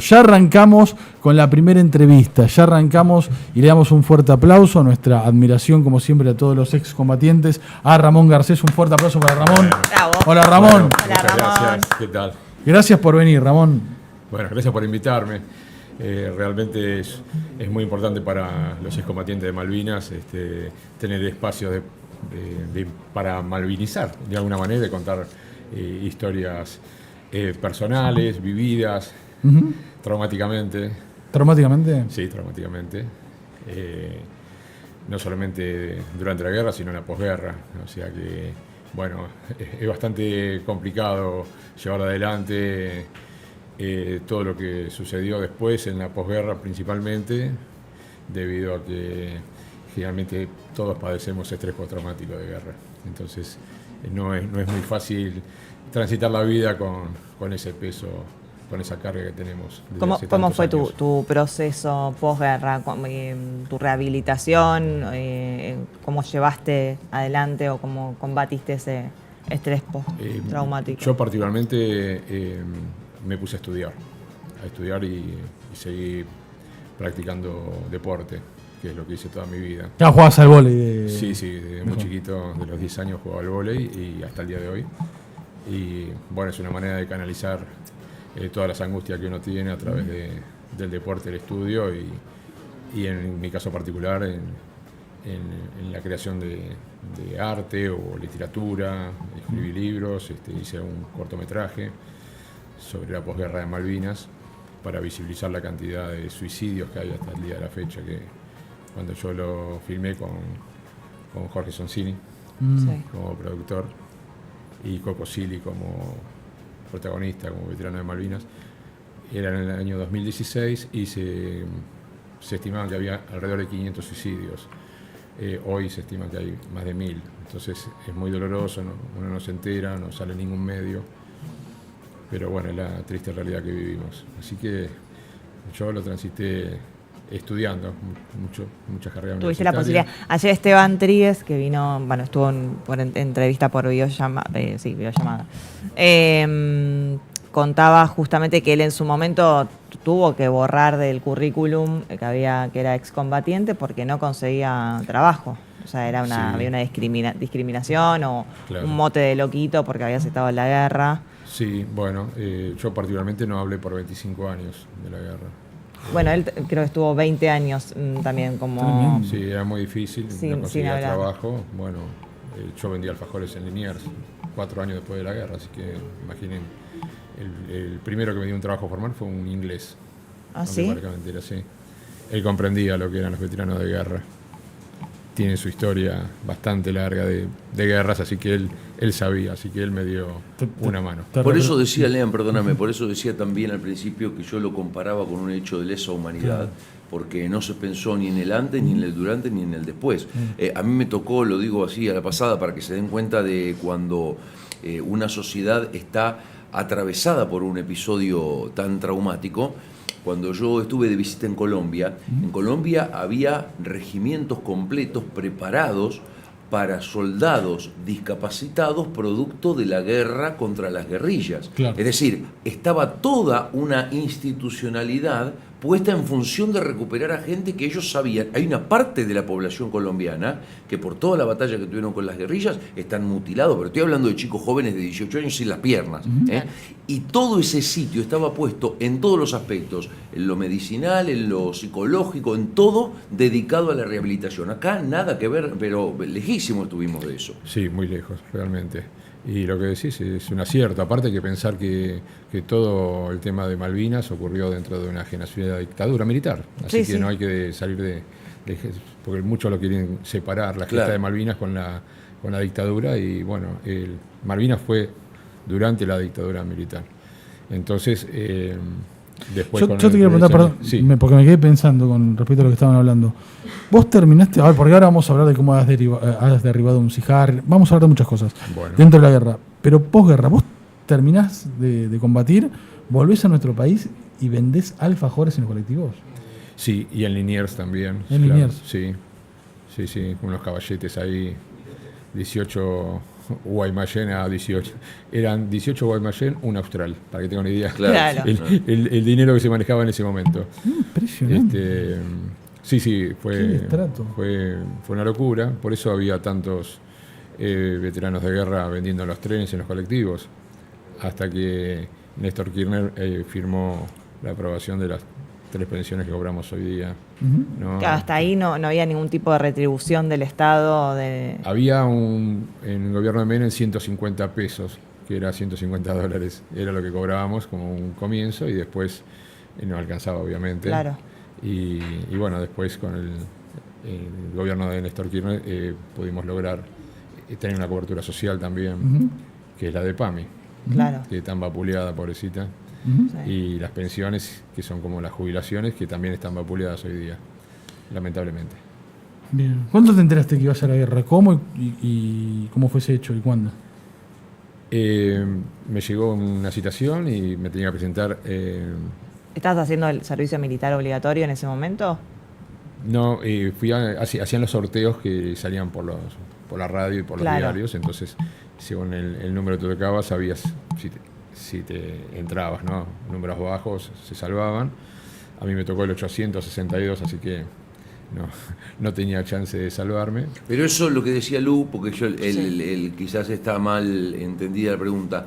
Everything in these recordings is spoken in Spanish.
Ya arrancamos con la primera entrevista, ya arrancamos y le damos un fuerte aplauso, nuestra admiración como siempre a todos los excombatientes, a Ramón Garcés, un fuerte aplauso para Ramón. Bravo. Hola Ramón. Bueno, Hola, muchas Ramón. gracias. ¿Qué tal? Gracias por venir, Ramón. Bueno, gracias por invitarme. Realmente es muy importante para los excombatientes de Malvinas tener espacios para malvinizar, de alguna manera, de contar historias personales, vividas, traumáticamente. ¿Traumáticamente? Sí, traumáticamente. No solamente durante la guerra, sino en la posguerra. O sea que, bueno, es bastante complicado llevar adelante todo lo que sucedió después en la posguerra, principalmente debido a que generalmente todos padecemos estrés postraumático de guerra. Entonces no es muy fácil transitar la vida con ese peso, con esa carga que tenemos. ¿Cómo fue tu proceso posguerra, tu rehabilitación? ¿Cómo llevaste adelante o cómo combatiste ese estrés postraumático? Yo particularmente me puse a estudiar y seguí practicando deporte, que es lo que hice toda mi vida. Ya jugabas al vóley. Sí, desde muy chiquito, de los 10 años jugaba al vóley y hasta el día de hoy. Y bueno, es una manera de canalizar todas las angustias que uno tiene a través del deporte, el estudio y en mi caso particular en la creación de arte o literatura. Escribí libros, hice un cortometraje sobre la posguerra de Malvinas para visibilizar la cantidad de suicidios que hay hasta el día de la fecha, que cuando yo lo filmé con Jorge Sonsini como productor y Coco Silly como protagonista, como veterano de Malvinas, era en el año 2016 y se estimaba que había alrededor de 500 suicidios. Hoy se estima que hay más de 1000. Entonces es muy doloroso, uno no se entera, no sale en ningún medio, pero bueno, es la triste realidad que vivimos. Así que yo lo transité estudiando muchas carreras universitarias. Tuviste la posibilidad. Ayer Esteban Tríguez, que vino, bueno, estuvo por entrevista por videollamada, contaba justamente que él en su momento tuvo que borrar del currículum que era excombatiente porque no conseguía trabajo. O sea, había una discriminación o claro, un mote de loquito porque habías estado en la guerra. Sí, bueno, yo particularmente no hablé por 25 años de la guerra. Bueno, él creo que estuvo 20 años también como... Sí, era muy difícil, no conseguía trabajo. Bueno, yo vendía alfajores en Liniers 4 años después de la guerra, así que imaginen, el primero que me dio un trabajo formal fue un inglés. ¿Ah, sí? Era así. Él comprendía lo que eran los veteranos de guerra. Tiene su historia bastante larga de guerras, así que él sabía, así que él me dio una mano. Por eso decía, Lean, perdóname, por eso decía también al principio que yo lo comparaba con un hecho de lesa humanidad, porque no se pensó ni en el antes, ni en el durante, ni en el después. A mí me tocó, lo digo así a la pasada, para que se den cuenta de cuando una sociedad está atravesada por un episodio tan traumático. Cuando yo estuve de visita en Colombia había regimientos completos preparados para soldados discapacitados producto de la guerra contra las guerrillas. Claro. Es decir, estaba toda una institucionalidad puesta en función de recuperar a gente que ellos sabían. Hay una parte de la población colombiana que por toda la batalla que tuvieron con las guerrillas están mutilados, pero estoy hablando de chicos jóvenes de 18 años sin las piernas. Y todo ese sitio estaba puesto en todos los aspectos, en lo medicinal, en lo psicológico, en todo dedicado a la rehabilitación. Acá nada que ver, pero lejísimo estuvimos de eso. Sí, muy lejos, realmente. Y lo que decís es un acierto. Aparte hay que pensar que todo el tema de Malvinas ocurrió dentro de una genocida dictadura militar. Así que no hay que salir porque muchos lo quieren separar, la gesta de Malvinas con la dictadura. Y bueno, Malvinas fue durante la dictadura militar. Entonces, después... Yo te quiero preguntar, perdón, porque me quedé pensando con respecto a lo que estaban hablando. Vos terminaste, porque ahora vamos a hablar de cómo has derribado un Sijar, vamos a hablar de muchas cosas dentro de la guerra, pero posguerra, vos terminás de combatir, volvés a nuestro país y vendés alfajores en los colectivos. Sí, y en Liniers también. En Liniers. Sí, unos caballetes ahí, 18 Guaymallén a 18. Eran 18 Guaymallén, un austral, para que tengan una idea. Claro. El dinero que se manejaba en ese momento. Impresionante. Sí, Qué fue una locura. Por eso había tantos veteranos de guerra vendiendo en los trenes, en los colectivos, hasta que Néstor Kirchner firmó la aprobación de las 3 pensiones que cobramos hoy día. ¿No? Claro, hasta ahí no había ningún tipo de retribución del Estado. Había en el gobierno de Menem 150 pesos, que era $150. Era lo que cobrábamos como un comienzo y después no alcanzaba, obviamente. Claro. Y bueno, después con el gobierno de Néstor Kirchner pudimos lograr tener una cobertura social también, que es la de PAMI, Claro. que tan vapuleada, pobrecita. Sí. Y las pensiones, que son como las jubilaciones, que también están vapuleadas hoy día, lamentablemente. Bien. ¿Cuándo te enteraste que ibas a la guerra? ¿Cómo y cómo fue ese hecho y cuándo? Me llegó una citación y me tenía que presentar. ¿Estabas haciendo el servicio militar obligatorio en ese momento? No, hacían los sorteos que salían por la radio y por los diarios, entonces según el número que te tocaba sabías si te entrabas, ¿no? Números bajos se salvaban. A mí me tocó el 862, así que no tenía chance de salvarme. Pero eso es lo que decía Lu, porque yo quizás está mal entendida la pregunta.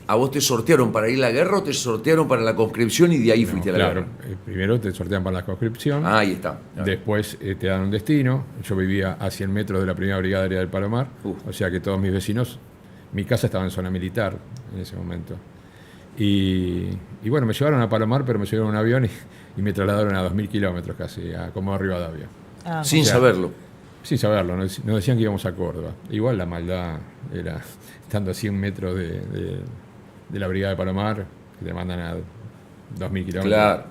¿A vos te sortearon para ir a la guerra o te sortearon para la conscripción y de ahí fuiste a la guerra? Primero te sortean para la conscripción. Ahí está. Después te dan un destino. Yo vivía a 100 metros de la primera brigada aérea del Palomar, o sea que todos mis vecinos, mi casa estaba en zona militar en ese momento. Y bueno, me llevaron a Palomar, pero me llevaron en un avión y me trasladaron a 2.000 kilómetros casi, a Comodoro Rivadavia. Sin saberlo. Sin saberlo, nos decían que íbamos a Córdoba. Igual la maldad era, estando a 100 metros de la brigada de Palomar, que te mandan a 2.000 kilómetros. Claro.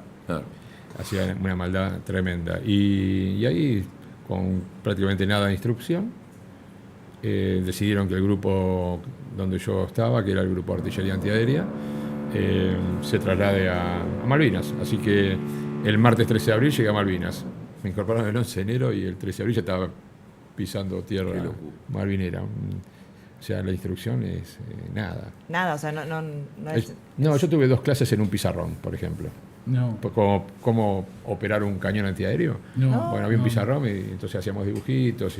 Hacía una maldad tremenda. Y ahí, con prácticamente nada de instrucción, decidieron que el grupo donde yo estaba, que era el grupo de artillería antiaérea, se traslade a Malvinas. Así que el martes 13 de abril llegué a Malvinas. Me incorporaron el 11 de enero y el 13 de abril ya estaba pisando tierra malvinera. O sea, la instrucción es nada. Nada, o sea, No, yo tuve 2 clases en un pizarrón, por ejemplo. No. Cómo operar un cañón antiaéreo. No. Bueno, había un pizarrón y entonces hacíamos dibujitos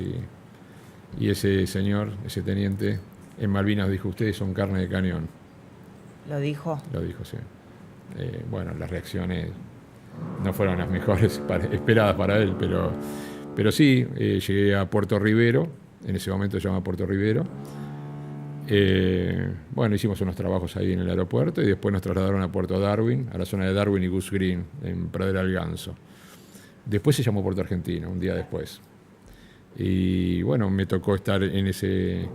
y ese señor, ese teniente, en Malvinas dijo: ustedes son carne de cañón. ¿Lo dijo? Lo dijo, sí. Bueno, las reacciones no fueron las mejores esperadas para él, pero sí, llegué a Puerto Rivero, en ese momento se llama Puerto Rivero. Bueno, hicimos unos trabajos ahí en el aeropuerto y después nos trasladaron a Puerto Darwin, a la zona de Darwin y Goose Green, en Pradera del Ganso. Después se llamó Puerto Argentino, un día después. Y bueno, me tocó estar en ese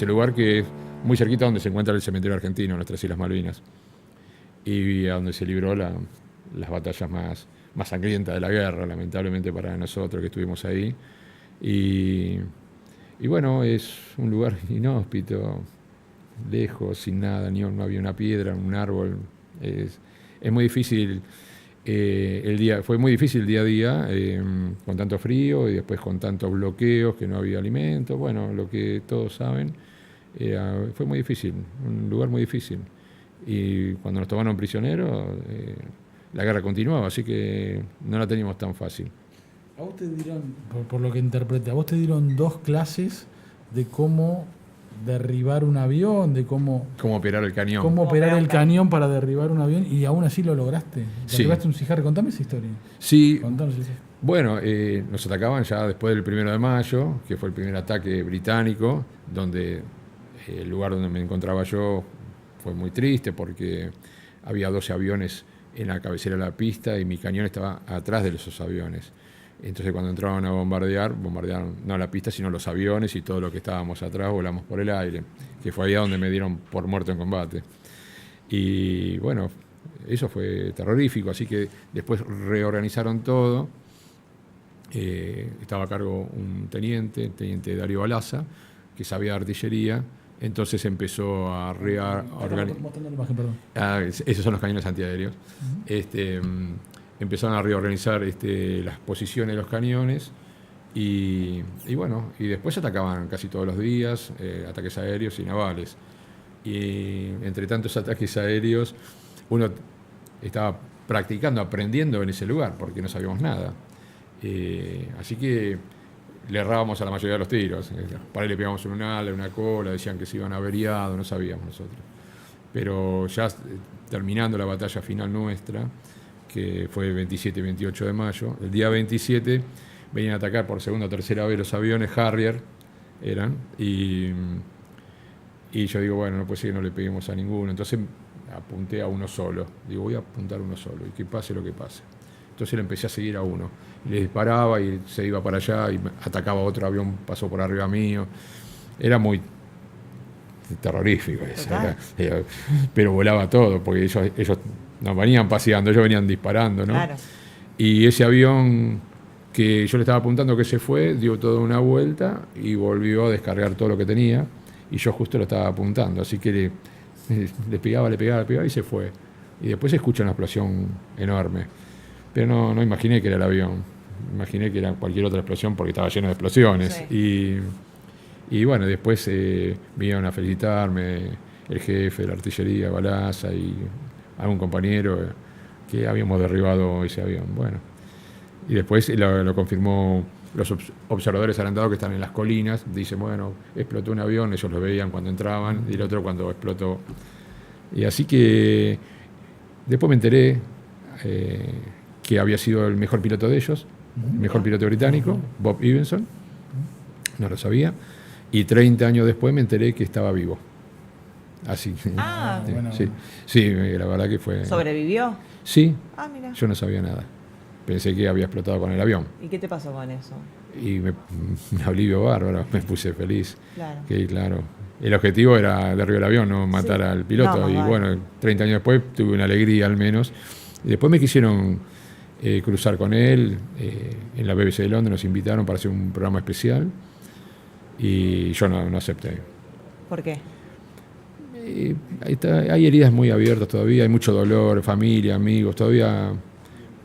lugar que es muy cerquita donde se encuentra el cementerio argentino, en nuestras Islas Malvinas, y a donde se libró las batallas más sangrientas de la guerra, lamentablemente para nosotros que estuvimos ahí. Y bueno, es un lugar inhóspito, lejos, sin nada, no había una piedra, un árbol. Es muy difícil. Fue muy difícil el día a día, con tanto frío y después con tantos bloqueos, que no había alimentos. Bueno, lo que todos saben, fue muy difícil, un lugar muy difícil. Y cuando nos tomaron prisioneros, la guerra continuaba, así que no la teníamos tan fácil. A vos te dieron, por lo que interpreté, a vos te dieron 2 clases de cómo derribar un avión, de cómo operar el cañón. Cómo operar el cañón para derribar un avión, y aún así lo lograste. Derribaste un Sea Harrier. Contame esa historia. Sí. Contanos esa. Bueno, nos atacaban ya después del 1 de mayo, que fue el primer ataque británico, donde el lugar donde me encontraba yo fue muy triste porque había 12 aviones en la cabecera de la pista y mi cañón estaba atrás de esos aviones. Entonces cuando entraban a bombardearon no la pista, sino los aviones, y todo lo que estábamos atrás volamos por el aire, que fue allá donde me dieron por muerto en combate. Y bueno, eso fue terrorífico, así que después reorganizaron todo. Estaba a cargo un teniente Darío Balaza, que sabía de artillería. Entonces empezó a reorganizar. Esos son los cañones antiaéreos. Empezaron a reorganizar las posiciones de los cañones Y bueno, y después atacaban casi todos los días, ataques aéreos y navales. Y entre tantos ataques aéreos, uno estaba practicando, aprendiendo en ese lugar, porque no sabíamos nada. Así que le errábamos a la mayoría de los tiros. Para ahí le pegamos un ala, una cola, decían que se iban averiados, no sabíamos nosotros. Pero ya terminando la batalla final nuestra, que fue el 27 y 28 de mayo, el día 27 venían a atacar por segunda o tercera vez los aviones Harrier, eran, y yo digo, bueno, no puede ser que no le peguemos a ninguno. Entonces apunté a uno solo. Digo, voy a apuntar a uno solo y que pase lo que pase. Entonces le empecé a seguir a uno. Le disparaba y se iba para allá y atacaba otro avión, pasó por arriba mío. Era muy terrorífico eso. Pero volaba todo, porque ellos no venían paseando, ellos venían disparando, ¿no? Claro. Y ese avión que yo le estaba apuntando que se fue, dio toda una vuelta y volvió a descargar todo lo que tenía. Y yo justo lo estaba apuntando, así que le pegaba y se fue. Y después se escucha una explosión enorme. Pero no imaginé que era el avión. Imaginé que era cualquier otra explosión porque estaba lleno de explosiones. Sí. Y bueno, después vinieron a felicitarme el jefe de la artillería, Balaza, y algún compañero que habíamos derribado ese avión. Bueno, y después lo confirmó los observadores adelantados que están en las colinas. Dicen, bueno, explotó un avión, ellos lo veían cuando entraban y el otro cuando explotó. Y así que después me enteré que había sido el mejor piloto de ellos, el mejor piloto británico, Bob Evenson. No lo sabía. Y 30 años después me enteré que estaba vivo. Así. Bueno. Sí, la verdad que fue... ¿Sobrevivió? Sí. Mira. Yo no sabía nada. Pensé que había explotado con el avión. ¿Y qué te pasó con eso? Y me alivio bárbaro, me puse feliz. Claro. Que claro. El objetivo era derribar el avión, no matar al piloto. No, y vale. bueno, 30 años después tuve una alegría al menos. Y después me quisieron cruzar con él. En la BBC de Londres nos invitaron para hacer un programa especial. Y yo no acepté. ¿Por qué? Hay heridas muy abiertas todavía, hay mucho dolor, familia, amigos, todavía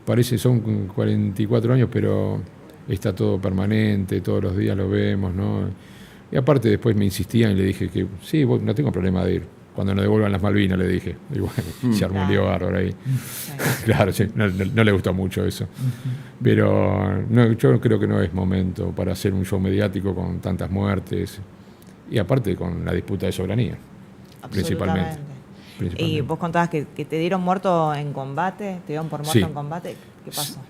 parece, son 44 años, pero está todo permanente, todos los días lo vemos, ¿no? Y aparte después me insistían y le dije que sí, no tengo problema de ir. Cuando nos devuelvan las Malvinas, le dije. Y bueno, se armó un lío bárbaro ahí. Claro, sí, no le gustó mucho eso. Pero yo creo que no es momento para hacer un show mediático con tantas muertes. Y aparte con la disputa de soberanía, principalmente. Y vos contabas que te dieron muerto en combate, te dieron por muerto en combate. ¿Qué pasó?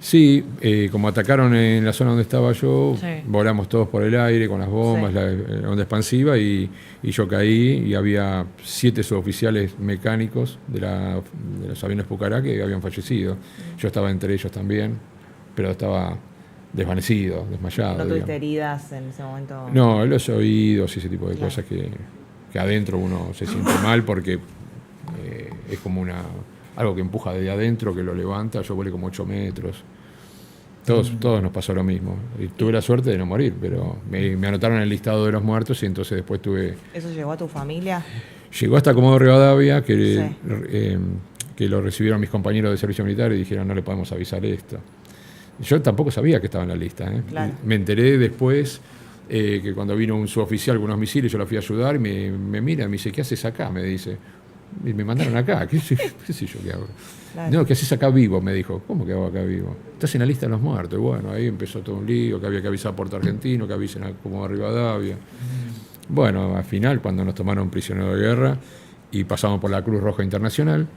Sí, como atacaron en la zona donde estaba yo, volamos todos por el aire con las bombas, la onda expansiva, y yo caí y había 7 suboficiales mecánicos de los aviones Pucará que habían fallecido. Yo estaba entre ellos también, pero estaba desvanecido, desmayado. ¿No tuviste heridas en ese momento? No, en los oídos y ese tipo de cosas que adentro uno se siente mal porque es como algo que empuja desde adentro, que lo levanta. Yo volé como 8 metros. Todos nos pasó lo mismo. Y tuve la suerte de no morir, pero me anotaron en el listado de los muertos y entonces después tuve... ¿Eso llegó a tu familia? Llegó hasta Comodoro Rivadavia, que lo recibieron mis compañeros de servicio militar y dijeron, no le podemos avisar esto. Yo tampoco sabía que estaba en la lista. Claro. Me enteré después que cuando vino un suboficial con unos misiles, yo lo fui a ayudar y me mira, me dice, ¿qué haces acá? Me dice. Y me mandaron acá, ¿qué sé yo qué hago? Claro. No, ¿qué haces acá vivo? Me dijo. ¿Cómo que hago acá vivo? Estás en la lista de los muertos. Y bueno, ahí empezó todo un lío, que había que avisar a Puerto Argentino, que avisen a Comodoro Rivadavia. Bueno, al final, cuando nos tomaron prisioneros de guerra y pasamos por la Cruz Roja Internacional,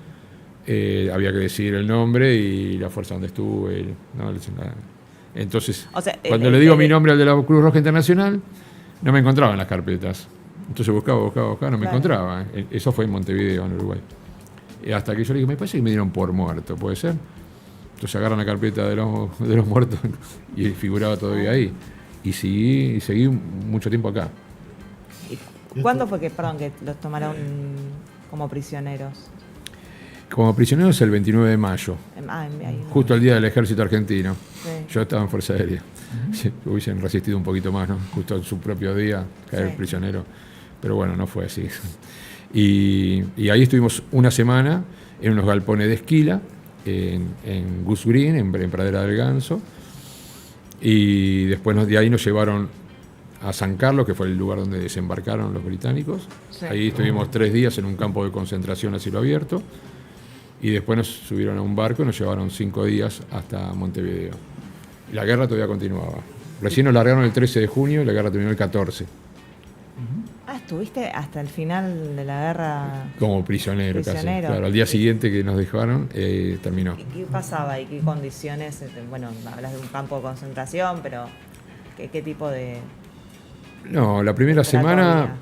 había que decir el nombre y la fuerza donde estuve. ¿No? Entonces, cuando le digo mi nombre al de la Cruz Roja Internacional, no me encontraba en las carpetas. Entonces buscaba, no me encontraba. Eso fue en Montevideo, en Uruguay. Y hasta que yo le dije, me parece que me dieron por muerto, ¿puede ser? Entonces agarran la carpeta de los muertos y figuraba todavía ahí. Y seguí mucho tiempo acá. ¿Cuándo fue que los tomaron como prisioneros? Como prisioneros el 29 de mayo, justo el día del ejército argentino. Sí. Yo estaba en Fuerza Aérea. Sí, hubiesen resistido un poquito más, ¿no? Justo en su propio día caer prisionero. Pero bueno, no fue así. Y ahí estuvimos una semana en unos galpones de esquila, en Goose Green, en Pradera del Ganso. Y después de ahí nos llevaron a San Carlos, que fue el lugar donde desembarcaron los británicos. Sí. Ahí estuvimos 3 días en un campo de concentración a cielo abierto. Y después nos subieron a un barco y nos llevaron 5 días hasta Montevideo. Y la guerra todavía continuaba. Recién nos largaron el 13 de junio y la guerra terminó el 14. ¿Estuviste hasta el final de la guerra? Como prisionero. Casi. Claro, al día siguiente que nos dejaron, terminó. ¿Y qué pasaba? ¿Y qué condiciones? Bueno, hablas de un campo de concentración, pero ¿qué tipo de...? No, la primera semana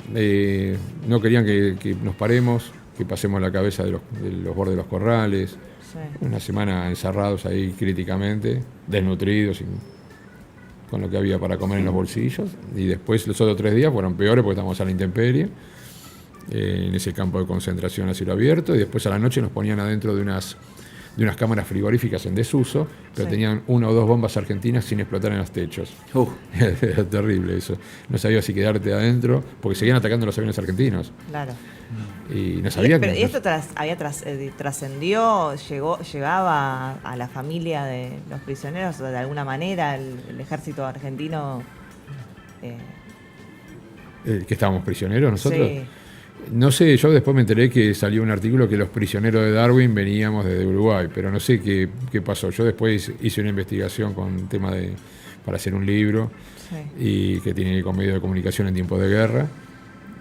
no querían que nos paremos, que pasemos la cabeza de los bordes de los corrales. Sí. Una semana encerrados ahí críticamente, desnutridos, con lo que había para comer en los bolsillos. Y después los otros 3 días fueron peores porque estábamos a la intemperie, en ese campo de concentración a cielo abierto. Y después a la noche nos ponían adentro de unas cámaras frigoríficas en desuso, pero tenían 1 o 2 bombas argentinas sin explotar en los techos. Era terrible eso. No sabía si quedarte adentro, porque seguían atacando los aviones argentinos. Claro. Y no sabía ¿Y esto trascendió, llegaba a la familia de los prisioneros de alguna manera, el ejército argentino? ¿Que estábamos prisioneros nosotros? Sí. No sé, yo después me enteré que salió un artículo que los prisioneros de Darwin veníamos desde Uruguay, pero no sé qué pasó. Yo después hice una investigación con tema para hacer un libro, y que tiene que ver con medios de comunicación en tiempos de guerra.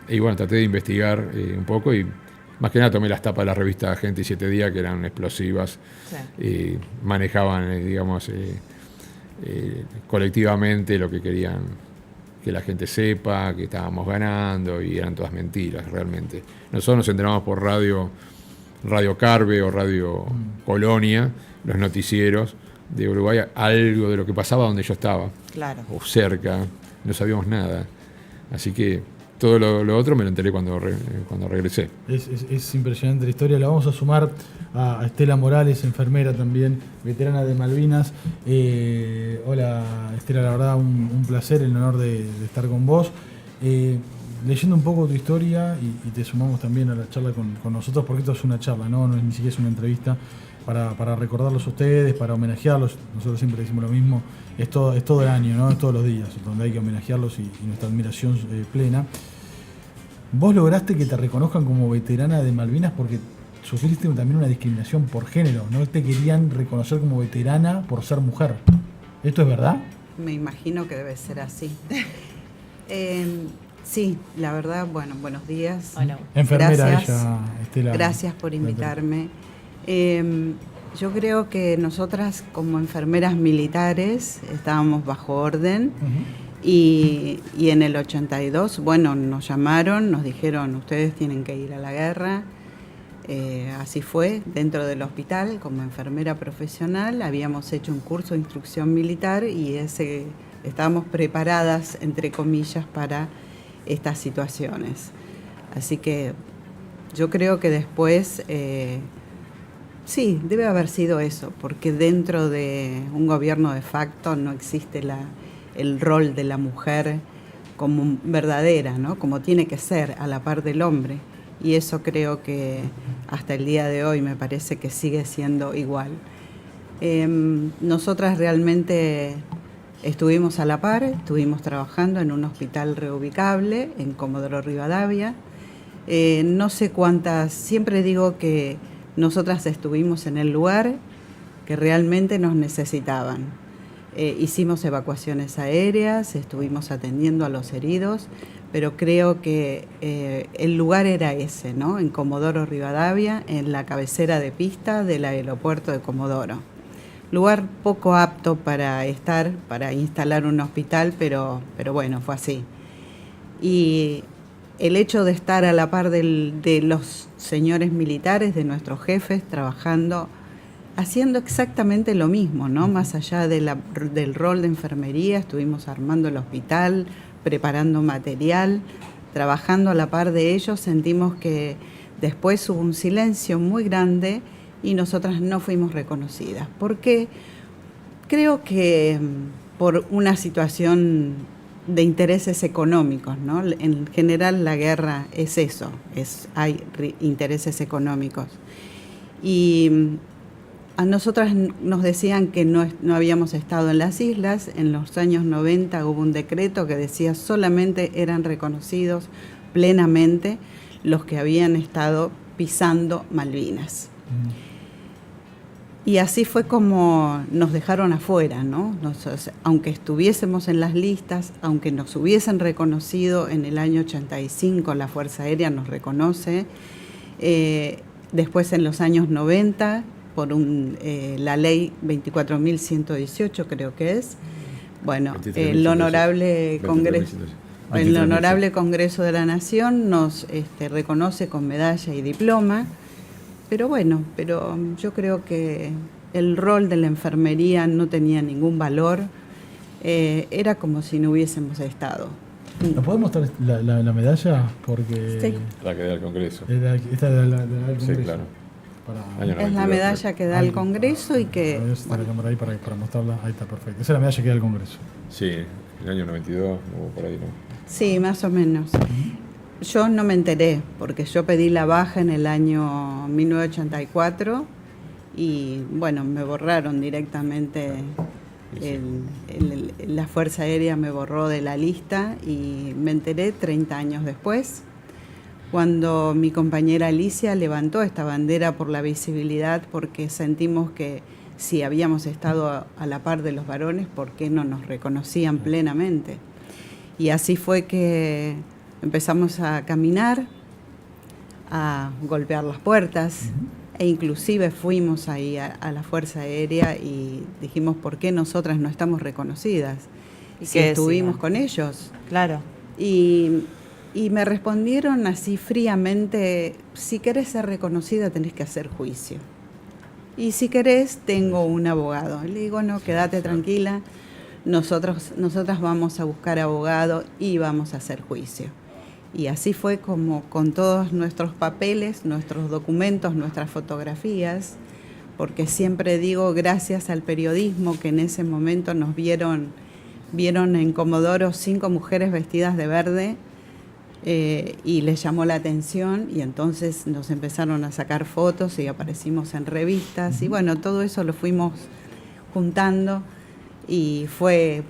Y bueno, traté de investigar un poco y más que nada tomé las tapas de la revista Gente y 7 Días, que eran explosivas, y manejaban, digamos, colectivamente lo que querían que la gente sepa, que estábamos ganando, y eran todas mentiras realmente. Nosotros nos enteramos por Radio Carve o Radio Colonia, los noticieros de Uruguay, algo de lo que pasaba donde yo estaba, o cerca, no sabíamos nada. Así que todo lo otro me lo enteré cuando regresé. Es impresionante la historia. La vamos a sumar a Estela Morales, enfermera también, veterana de Malvinas. Hola Estela, la verdad un placer, el honor de estar con vos. Leyendo un poco tu historia y te sumamos también a la charla con nosotros, porque esto es una charla, no es ni siquiera es una entrevista, para recordarlos a ustedes, para homenajearlos. Nosotros siempre decimos lo mismo, es todo el año, ¿no? Es todos los días donde hay que homenajearlos y nuestra admiración plena. Vos lograste que te reconozcan como veterana de Malvinas porque sufriste también una discriminación por género, no te querían reconocer como veterana por ser mujer. ¿Esto es verdad? Me imagino que debe ser así. Sí, la verdad, bueno, buenos días. Hola. Enfermera ella, Estela. Gracias por invitarme. Yo creo que nosotras como enfermeras militares estábamos bajo orden. Y en el 82, bueno, nos llamaron, nos dijeron, ustedes tienen que ir a la guerra. Así fue, dentro del hospital, como enfermera profesional, habíamos hecho un curso de instrucción militar y estábamos preparadas, entre comillas, para estas situaciones. Así que yo creo que después, sí, debe haber sido eso, porque dentro de un gobierno de facto no existe el rol de la mujer como verdadera, ¿no? Como tiene que ser, a la par del hombre. Y eso creo que hasta el día de hoy me parece que sigue siendo igual. Nosotras realmente estuvimos a la par, estuvimos trabajando en un hospital reubicable en Comodoro Rivadavia. No sé cuántas, siempre digo que nosotras estuvimos en el lugar que realmente nos necesitaban. Hicimos evacuaciones aéreas, estuvimos atendiendo a los heridos, pero creo que el lugar era ese, ¿no? En Comodoro Rivadavia, en la cabecera de pista del aeropuerto de Comodoro. Lugar poco apto para instalar un hospital, pero bueno, fue así. Y el hecho de estar a la par de los señores militares, de nuestros jefes, trabajando, haciendo exactamente lo mismo, ¿no? Más allá del rol de enfermería, estuvimos armando el hospital, preparando material, trabajando a la par de ellos. Sentimos que después hubo un silencio muy grande y nosotras no fuimos reconocidas. Porque creo que por una situación de intereses económicos, ¿no? En general la guerra es eso, hay intereses económicos. Y A nosotras nos decían que no habíamos estado en las islas. En los años 90 hubo un decreto que decía solamente eran reconocidos plenamente los que habían estado pisando Malvinas. Y así fue como nos dejaron afuera, ¿no? Aunque estuviésemos en las listas, aunque nos hubiesen reconocido en el año 85, la Fuerza Aérea nos reconoce, después en los años 90, por la ley 24.118 creo que es, bueno, el Honorable Congreso de la Nación nos reconoce con medalla y diploma. Pero bueno, yo creo que el rol de la enfermería no tenía ningún valor, era como si no hubiésemos estado. ¿Nos podemos mostrar la medalla? Porque sí. La que da el Congreso. Esta de la del Congreso. Sí, claro. Es la medalla que da el Congreso y que... Está la cámara ahí para mostrarla. Ahí está, perfecto. Esa es la medalla que da el Congreso. Sí, el año 92, o por ahí, ¿no? Sí, más o menos. Yo no me enteré, porque yo pedí la baja en el año 1984 y, bueno, me borraron directamente, la Fuerza Aérea me borró de la lista y me enteré 30 años después, cuando mi compañera Alicia levantó esta bandera por la visibilidad, porque sentimos que si habíamos estado a la par de los varones, ¿por qué no nos reconocían plenamente? Y así fue que empezamos a caminar, a golpear las puertas, e inclusive fuimos ahí a la Fuerza Aérea y dijimos, ¿por qué nosotras no estamos reconocidas? ¿Y si qué estuvimos decían? con ellos. Claro. Y me respondieron así fríamente, si querés ser reconocida tenés que hacer juicio. Y si querés, tengo un abogado. Le digo, no, quédate tranquila, nosotras vamos a buscar abogado y vamos a hacer juicio. Y así fue como con todos nuestros papeles, nuestros documentos, nuestras fotografías, porque siempre digo gracias al periodismo que en ese momento nos vieron en Comodoro 5 mujeres vestidas de verde y les llamó la atención y entonces nos empezaron a sacar fotos y aparecimos en revistas y bueno, todo eso lo fuimos juntando y fue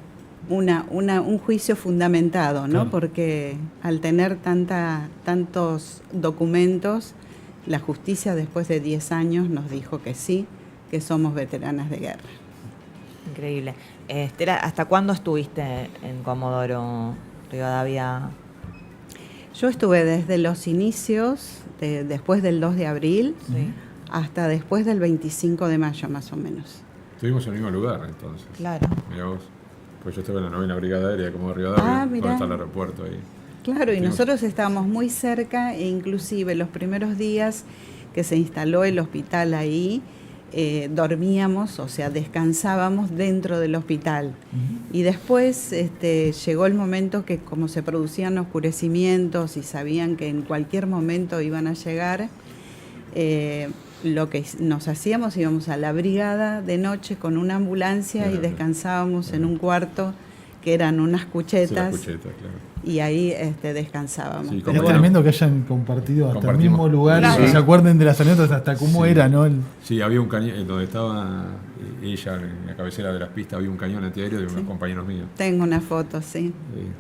un juicio fundamentado, ¿no? Claro. Porque al tener tantos documentos, la justicia después de 10 años nos dijo que sí, que somos veteranas de guerra. Increíble. Estela, ¿hasta cuándo estuviste en Comodoro Rivadavia? Yo estuve desde los inicios, después del 2 de abril, Sí. hasta después del 25 de mayo, más o menos. Estuvimos en el mismo lugar, entonces. Claro. Mirá vos. Pues yo estuve en la 9ª Brigada Aérea, como de Rivadavia, mirá. donde está el aeropuerto ahí. Claro, y Estuvimos- nosotros estábamos muy cerca e inclusive los primeros días que se instaló el hospital ahí, dormíamos, o sea, descansábamos dentro del hospital. Y después llegó el momento que como se producían oscurecimientos y sabían que en cualquier momento iban a llegar, lo que nos hacíamos, íbamos a la brigada de noche con una ambulancia y descansábamos en un cuarto que eran unas cuchetas. Sí, la cucheta, claro. Y ahí descansábamos. Sí, Pero Es bueno. tremendo que hayan compartido hasta el Compartimos. mismo lugar Claro. y se acuerden de las anécdotas hasta cómo Sí. era, ¿no? Sí, había un cañón, donde estaba ella en la cabecera de las pistas, había un cañón antiaéreo de unos compañeros míos. tengo una foto, sí, Sí.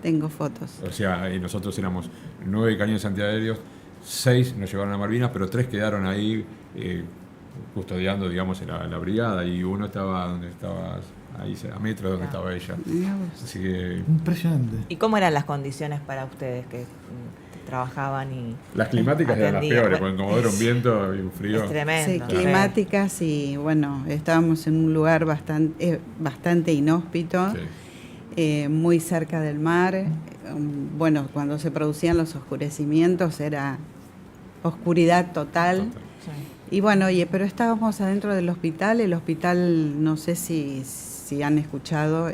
tengo fotos. O sea, nosotros éramos 9 cañones antiaéreos, 6 nos llevaron a Malvinas, pero 3 quedaron ahí custodiando, digamos, en la brigada, y uno estaba donde estaba, ahí a metros de donde estaba ella. Mirá vos. Así que Impresionante. ¿Y cómo eran las condiciones para ustedes que trabajaban y las climáticas eran las atendían? peores, porque en Comodoro un viento y un frío. Es tremendo. Sí, climáticas y bueno, estábamos en un lugar bastante inhóspito, Sí. muy cerca del mar. Bueno, cuando se producían los oscurecimientos era oscuridad total. Sí. Y bueno, pero estábamos adentro del hospital. El hospital, no sé si han escuchado,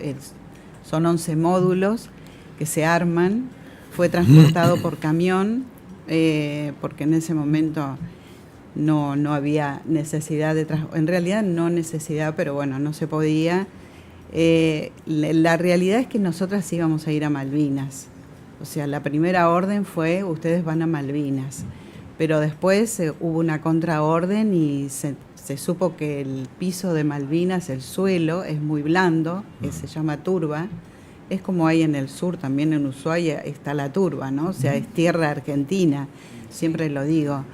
son 11 módulos que se arman. Fue transportado por camión, porque en ese momento no había necesidad en realidad no necesidad, pero bueno, no se podía. La realidad es que nosotras íbamos a ir a Malvinas. O sea, la primera orden fue, ustedes van a Malvinas. Pero después hubo una contraorden y se se supo que el piso de Malvinas, el suelo, es muy blando, que se llama turba. Es como hay en el sur, también en Ushuaia está la turba, ¿no? O sea, es tierra argentina, siempre lo digo.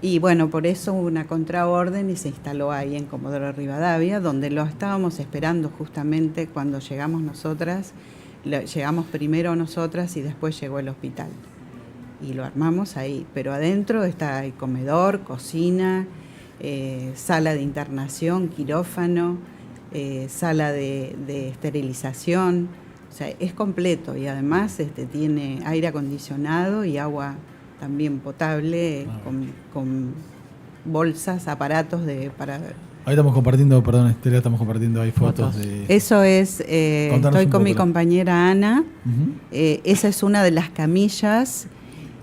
Y bueno, por eso hubo una contraorden y se instaló ahí en Comodoro Rivadavia, donde lo estábamos esperando justamente cuando llegamos nosotras. Llegamos primero nosotras y después llegó el hospital. Y lo armamos ahí, pero adentro está el comedor, cocina, sala de internación, quirófano, sala de esterilización, o sea, es completo y además tiene aire acondicionado y agua también potable con bolsas, aparatos para... Ahí estamos compartiendo, perdón Estela, estamos compartiendo ahí fotos de... Eso es, estoy con mi compañera Ana, esa es una de las camillas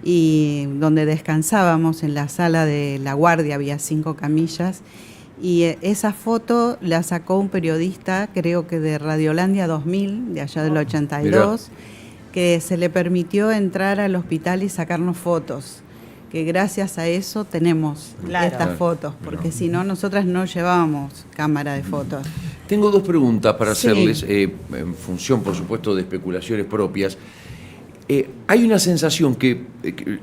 y donde descansábamos en la sala de la guardia, había 5 camillas. Y esa foto la sacó un periodista, creo que de Radiolandia 2000, de allá del 82, que se le permitió entrar al hospital y sacarnos fotos. Que gracias a eso tenemos estas fotos, porque si no, nosotras no llevábamos cámara de fotos. Tengo 2 preguntas para hacerles, en función, por supuesto, de especulaciones propias. Hay una sensación que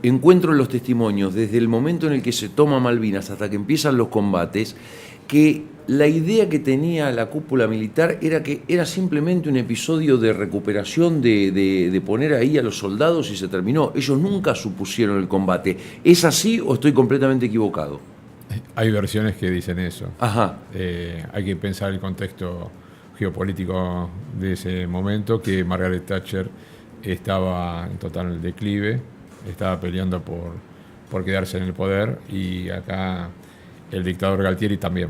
encuentro en los testimonios, desde el momento en el que se toma Malvinas hasta que empiezan los combates, que la idea que tenía la cúpula militar era que era simplemente un episodio de recuperación, de poner ahí a los soldados y se terminó. Ellos nunca supusieron el combate. ¿Es así o estoy completamente equivocado? Hay versiones que dicen eso. Ajá. Hay que pensar el contexto geopolítico de ese momento, que Margaret Thatcher estaba en total declive, estaba peleando por quedarse en el poder, y acá el dictador Galtieri también.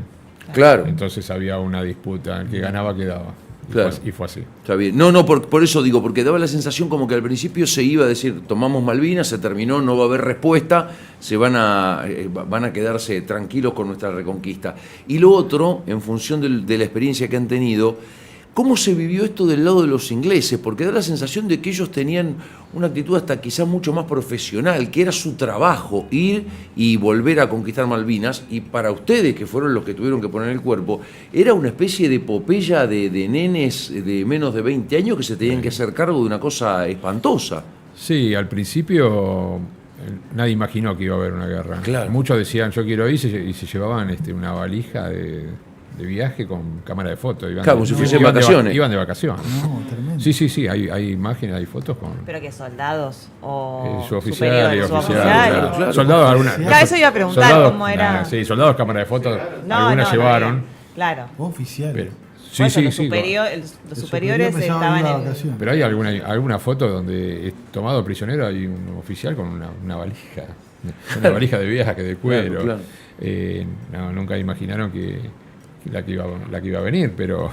Claro. Entonces había una disputa, el que ganaba quedaba. Claro. Y fue así. Está bien. No, por eso digo, porque daba la sensación como que al principio se iba a decir, tomamos Malvinas, se terminó, no va a haber respuesta, van a quedarse tranquilos con nuestra reconquista. Y lo otro, en función de la experiencia que han tenido, ¿cómo se vivió esto del lado de los ingleses? Porque da la sensación de que ellos tenían una actitud hasta quizás mucho más profesional, que era su trabajo ir y volver a conquistar Malvinas, y para ustedes, que fueron los que tuvieron que poner el cuerpo, era una especie de epopeya de nenes de menos de 20 años que se tenían que hacer cargo de una cosa espantosa. Sí, al principio nadie imaginó que iba a haber una guerra. Claro. Muchos decían, yo quiero ir, y se llevaban una valija de viaje con cámara de fotos. Claro, como si fuesen vacaciones. Iban de vacaciones. No, tremendo. Sí, hay imágenes, hay fotos con... ¿Pero que soldados o suboficiales, oficiales? Claro. Soldados, algunas... Claro, eso iba a preguntar cómo era. Sí, soldados, cámara de fotos, algunas llevaron. Claro. Oficiales. Sí, Bueno, sí. Los superiores estaban en... Pero hay alguna foto donde es tomado prisionero, hay un oficial con una valija. Una valija de viaje, de cuero. Claro. Nunca imaginaron que la que iba a venir, pero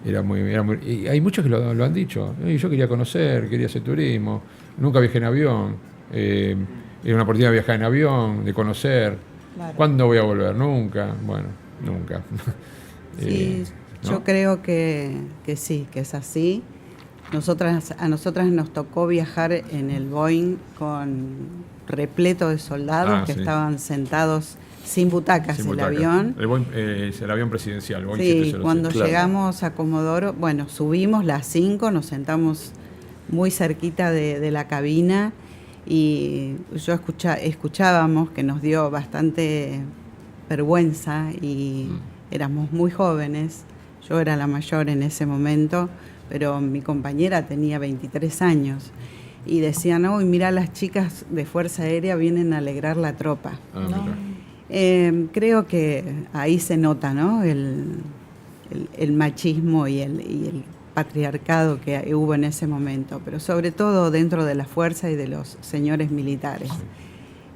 era muy y hay muchos que lo han dicho. Yo quería conocer, quería hacer turismo, nunca viajé en avión, era una oportunidad de viajar en avión, de conocer. Claro. ¿Cuándo voy a volver? Nunca. Bueno, nunca. Sí, ¿no? Yo creo que sí, que es así. A nosotras nos tocó viajar en el Boeing con repleto de soldados que estaban sentados sin butacas, el avión. El Boeing, es el avión presidencial, el Boeing Sí, 707. cuando Claro. llegamos a Comodoro, bueno, subimos las 5, nos sentamos muy cerquita de la cabina y escuchábamos que nos dio bastante vergüenza y éramos muy jóvenes. Yo era la mayor en ese momento, pero mi compañera tenía 23 años. Y decían, uy, mira, las chicas de Fuerza Aérea vienen a alegrar la tropa. Creo que ahí se nota, ¿no? El machismo y el patriarcado que hubo en ese momento, pero sobre todo dentro de la fuerza y de los señores militares.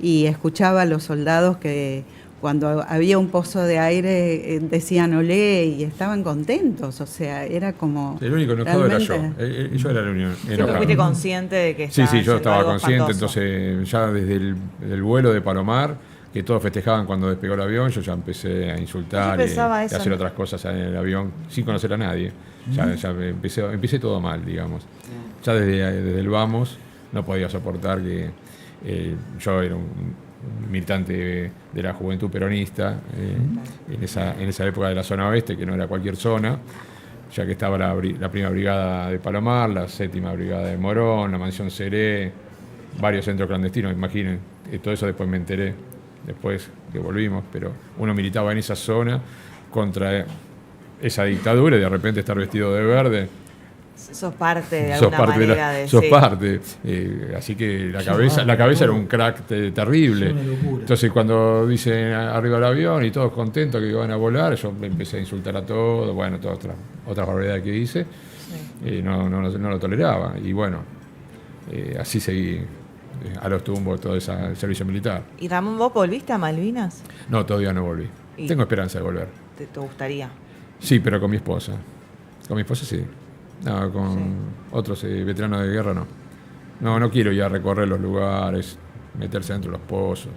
Y escuchaba a los soldados que cuando había un pozo de aire decían olé y estaban contentos, o sea, era como... El único enojado era yo. Yo era el único enojado. ¿Fuiste consciente de que Sí, yo estaba algo consciente, espantoso? entonces ya desde el vuelo de Palomar, que todos festejaban cuando despegó el avión, yo ya empecé a insultar Yo y pensaba a eso, hacer ¿no? otras cosas en el avión sin conocer a nadie. Ya empecé todo mal, digamos. Ya desde el vamos no podía soportar que yo era un militante de la juventud peronista, en esa época de la zona oeste, que no era cualquier zona, ya que estaba la primera brigada de Palomar, la 7ª brigada de Morón, la mansión Seré, varios centros clandestinos, imaginen. Todo eso después me enteré, después que volvimos, pero uno militaba en esa zona contra esa dictadura y de repente estar vestido de verde. Sos parte de alguna manera de sos sí. parte. Así que la cabeza era un crack terrible. Entonces cuando dicen arriba del avión y todos contentos que iban a volar, yo empecé a insultar a todos, bueno, todas otras barbaridades que hice. Sí. No lo toleraba. Y bueno, así seguí a los tumbos todo el servicio militar. ¿Y Ramón, vos volviste a Malvinas? No, todavía no volví. Tengo esperanza de volver. ¿Te gustaría? Sí, pero con mi esposa. Con mi esposa sí. No, con otros veteranos de guerra no. No quiero ir a recorrer los lugares, meterse dentro de los pozos.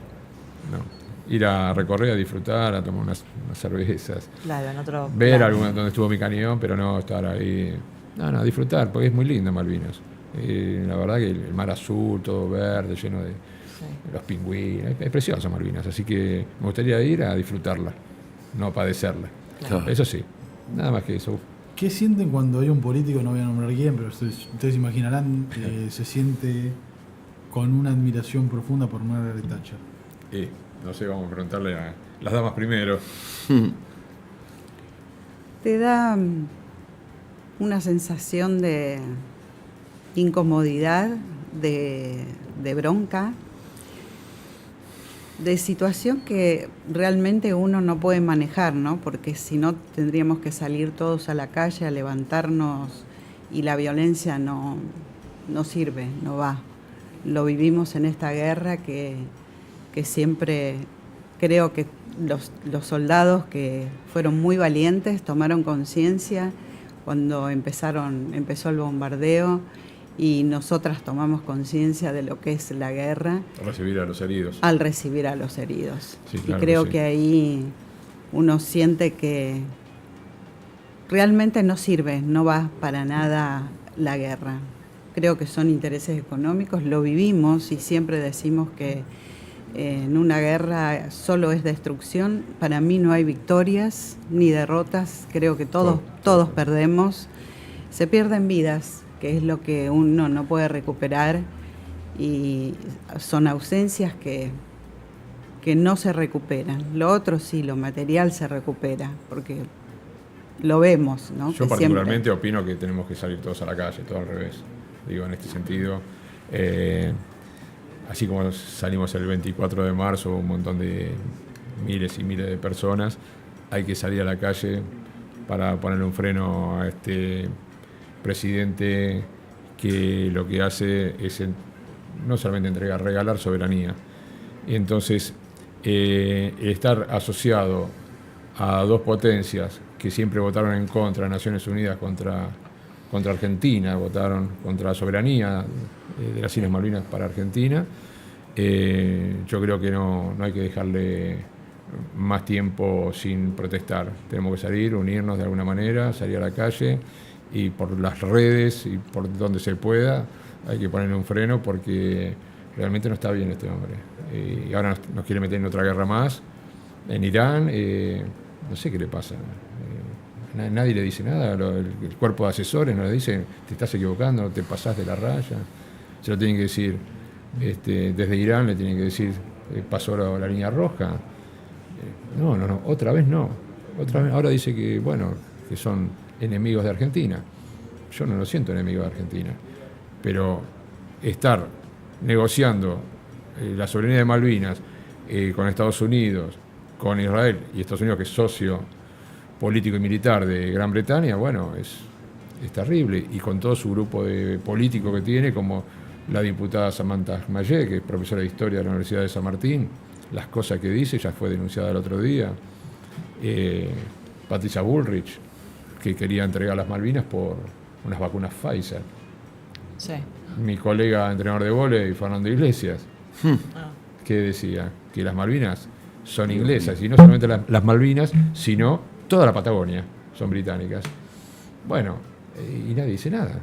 No. Ir a recorrer, a disfrutar, a tomar unas cervezas. Claro, en otro ver plan. donde estuvo mi cañón, pero no estar ahí. No, disfrutar, porque es muy linda Malvinas. La verdad que el mar azul, todo verde, lleno de los pingüinos. Es preciosa Malvinas, así que me gustaría ir a disfrutarla, no a padecerla. Claro. Eso sí, nada más que eso. ¿Qué sienten cuando hay un político, no voy a nombrar quién, pero ustedes imaginarán, se siente con una admiración profunda por Margaret Thatcher? No sé, vamos a preguntarle a las damas primero. Te da una sensación de incomodidad, de bronca, de situación que realmente uno no puede manejar, ¿no? Porque si no tendríamos que salir todos a la calle a levantarnos y la violencia no sirve, no va. Lo vivimos en esta guerra que siempre creo que los soldados que fueron muy valientes tomaron conciencia cuando empezó el bombardeo, y nosotras tomamos conciencia de lo que es la guerra. Al recibir a los heridos. Sí, claro, y creo que ahí uno siente que realmente no sirve, no va para nada la guerra. Creo que son intereses económicos, lo vivimos y siempre decimos que en una guerra solo es destrucción. Para mí no hay victorias ni derrotas, creo que todos perdemos. Se pierden vidas, que es lo que uno no puede recuperar, y son ausencias que no se recuperan. Lo otro sí, lo material se recupera, porque lo vemos, ¿no? Yo particularmente opino que tenemos que salir todos a la calle, todo al revés. Digo, en este sentido, así como salimos el 24 de marzo, un montón de miles y miles de personas, hay que salir a la calle para ponerle un freno a este presidente que lo que hace es no solamente regalar soberanía. Y entonces, estar asociado a dos potencias que siempre votaron en contra, Naciones Unidas contra Argentina, votaron contra la soberanía de las Islas Malvinas para Argentina, yo creo que no hay que dejarle más tiempo sin protestar. Tenemos que salir, unirnos de alguna manera, salir a la calle, y por las redes y por donde se pueda hay que ponerle un freno, porque realmente no está bien este hombre. Y ahora nos quiere meter en otra guerra más, en Irán. No sé qué le pasa. Nadie le dice nada, el cuerpo de asesores no le dice, te estás equivocando, te pasás de la raya. Se lo tienen que decir, desde Irán le tienen que decir, pasó la línea roja. No, otra vez no. Otra vez, ahora dice que son enemigos de Argentina. Yo no lo siento enemigo de Argentina, pero estar negociando la soberanía de Malvinas con Estados Unidos, con Israel, y Estados Unidos, que es socio político y militar de Gran Bretaña, es terrible, y con todo su grupo de políticos que tiene, como la diputada Samantha Mayé, que es profesora de Historia de la Universidad de San Martín, las cosas que dice, ya fue denunciada el otro día. Patricia Bullrich, que quería entregar las Malvinas por unas vacunas Pfizer. Sí. Mi colega entrenador de vóley, Fernando Iglesias, que decía que las Malvinas son inglesas, y no solamente las Malvinas, sino toda la Patagonia son británicas. Bueno, y nadie dice nada.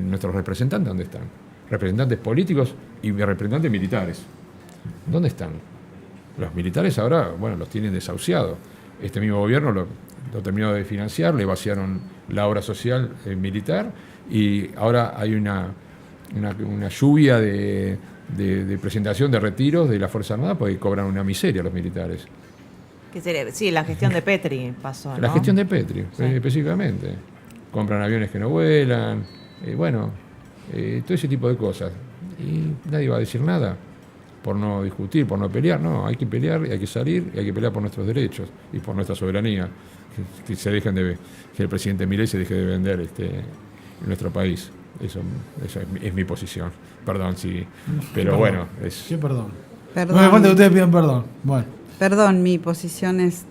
Nuestros representantes, ¿dónde están? Representantes políticos y representantes militares. ¿Dónde están? Los militares ahora, bueno, los tienen desahuciados. Este mismo gobierno lo terminó de financiar, le vaciaron la obra social militar y ahora hay una lluvia de presentación de retiros de la Fuerza Armada porque cobran una miseria los militares. ¿Qué sería? Sí, la gestión de Petri pasó, ¿no? La gestión de Petri, específicamente. Compran aviones que no vuelan, todo ese tipo de cosas. Y nadie va a decir nada por no discutir, por no pelear. No, hay que pelear, hay que salir, y hay que pelear por nuestros derechos y por nuestra soberanía. Que el presidente Milei se deje de vender en nuestro país. Eso es mi posición. Perdón, sí. Pero perdón. bueno, Sí, perdón. Perdón. No me falta que ustedes pidan perdón. Bueno. Perdón, mi posición es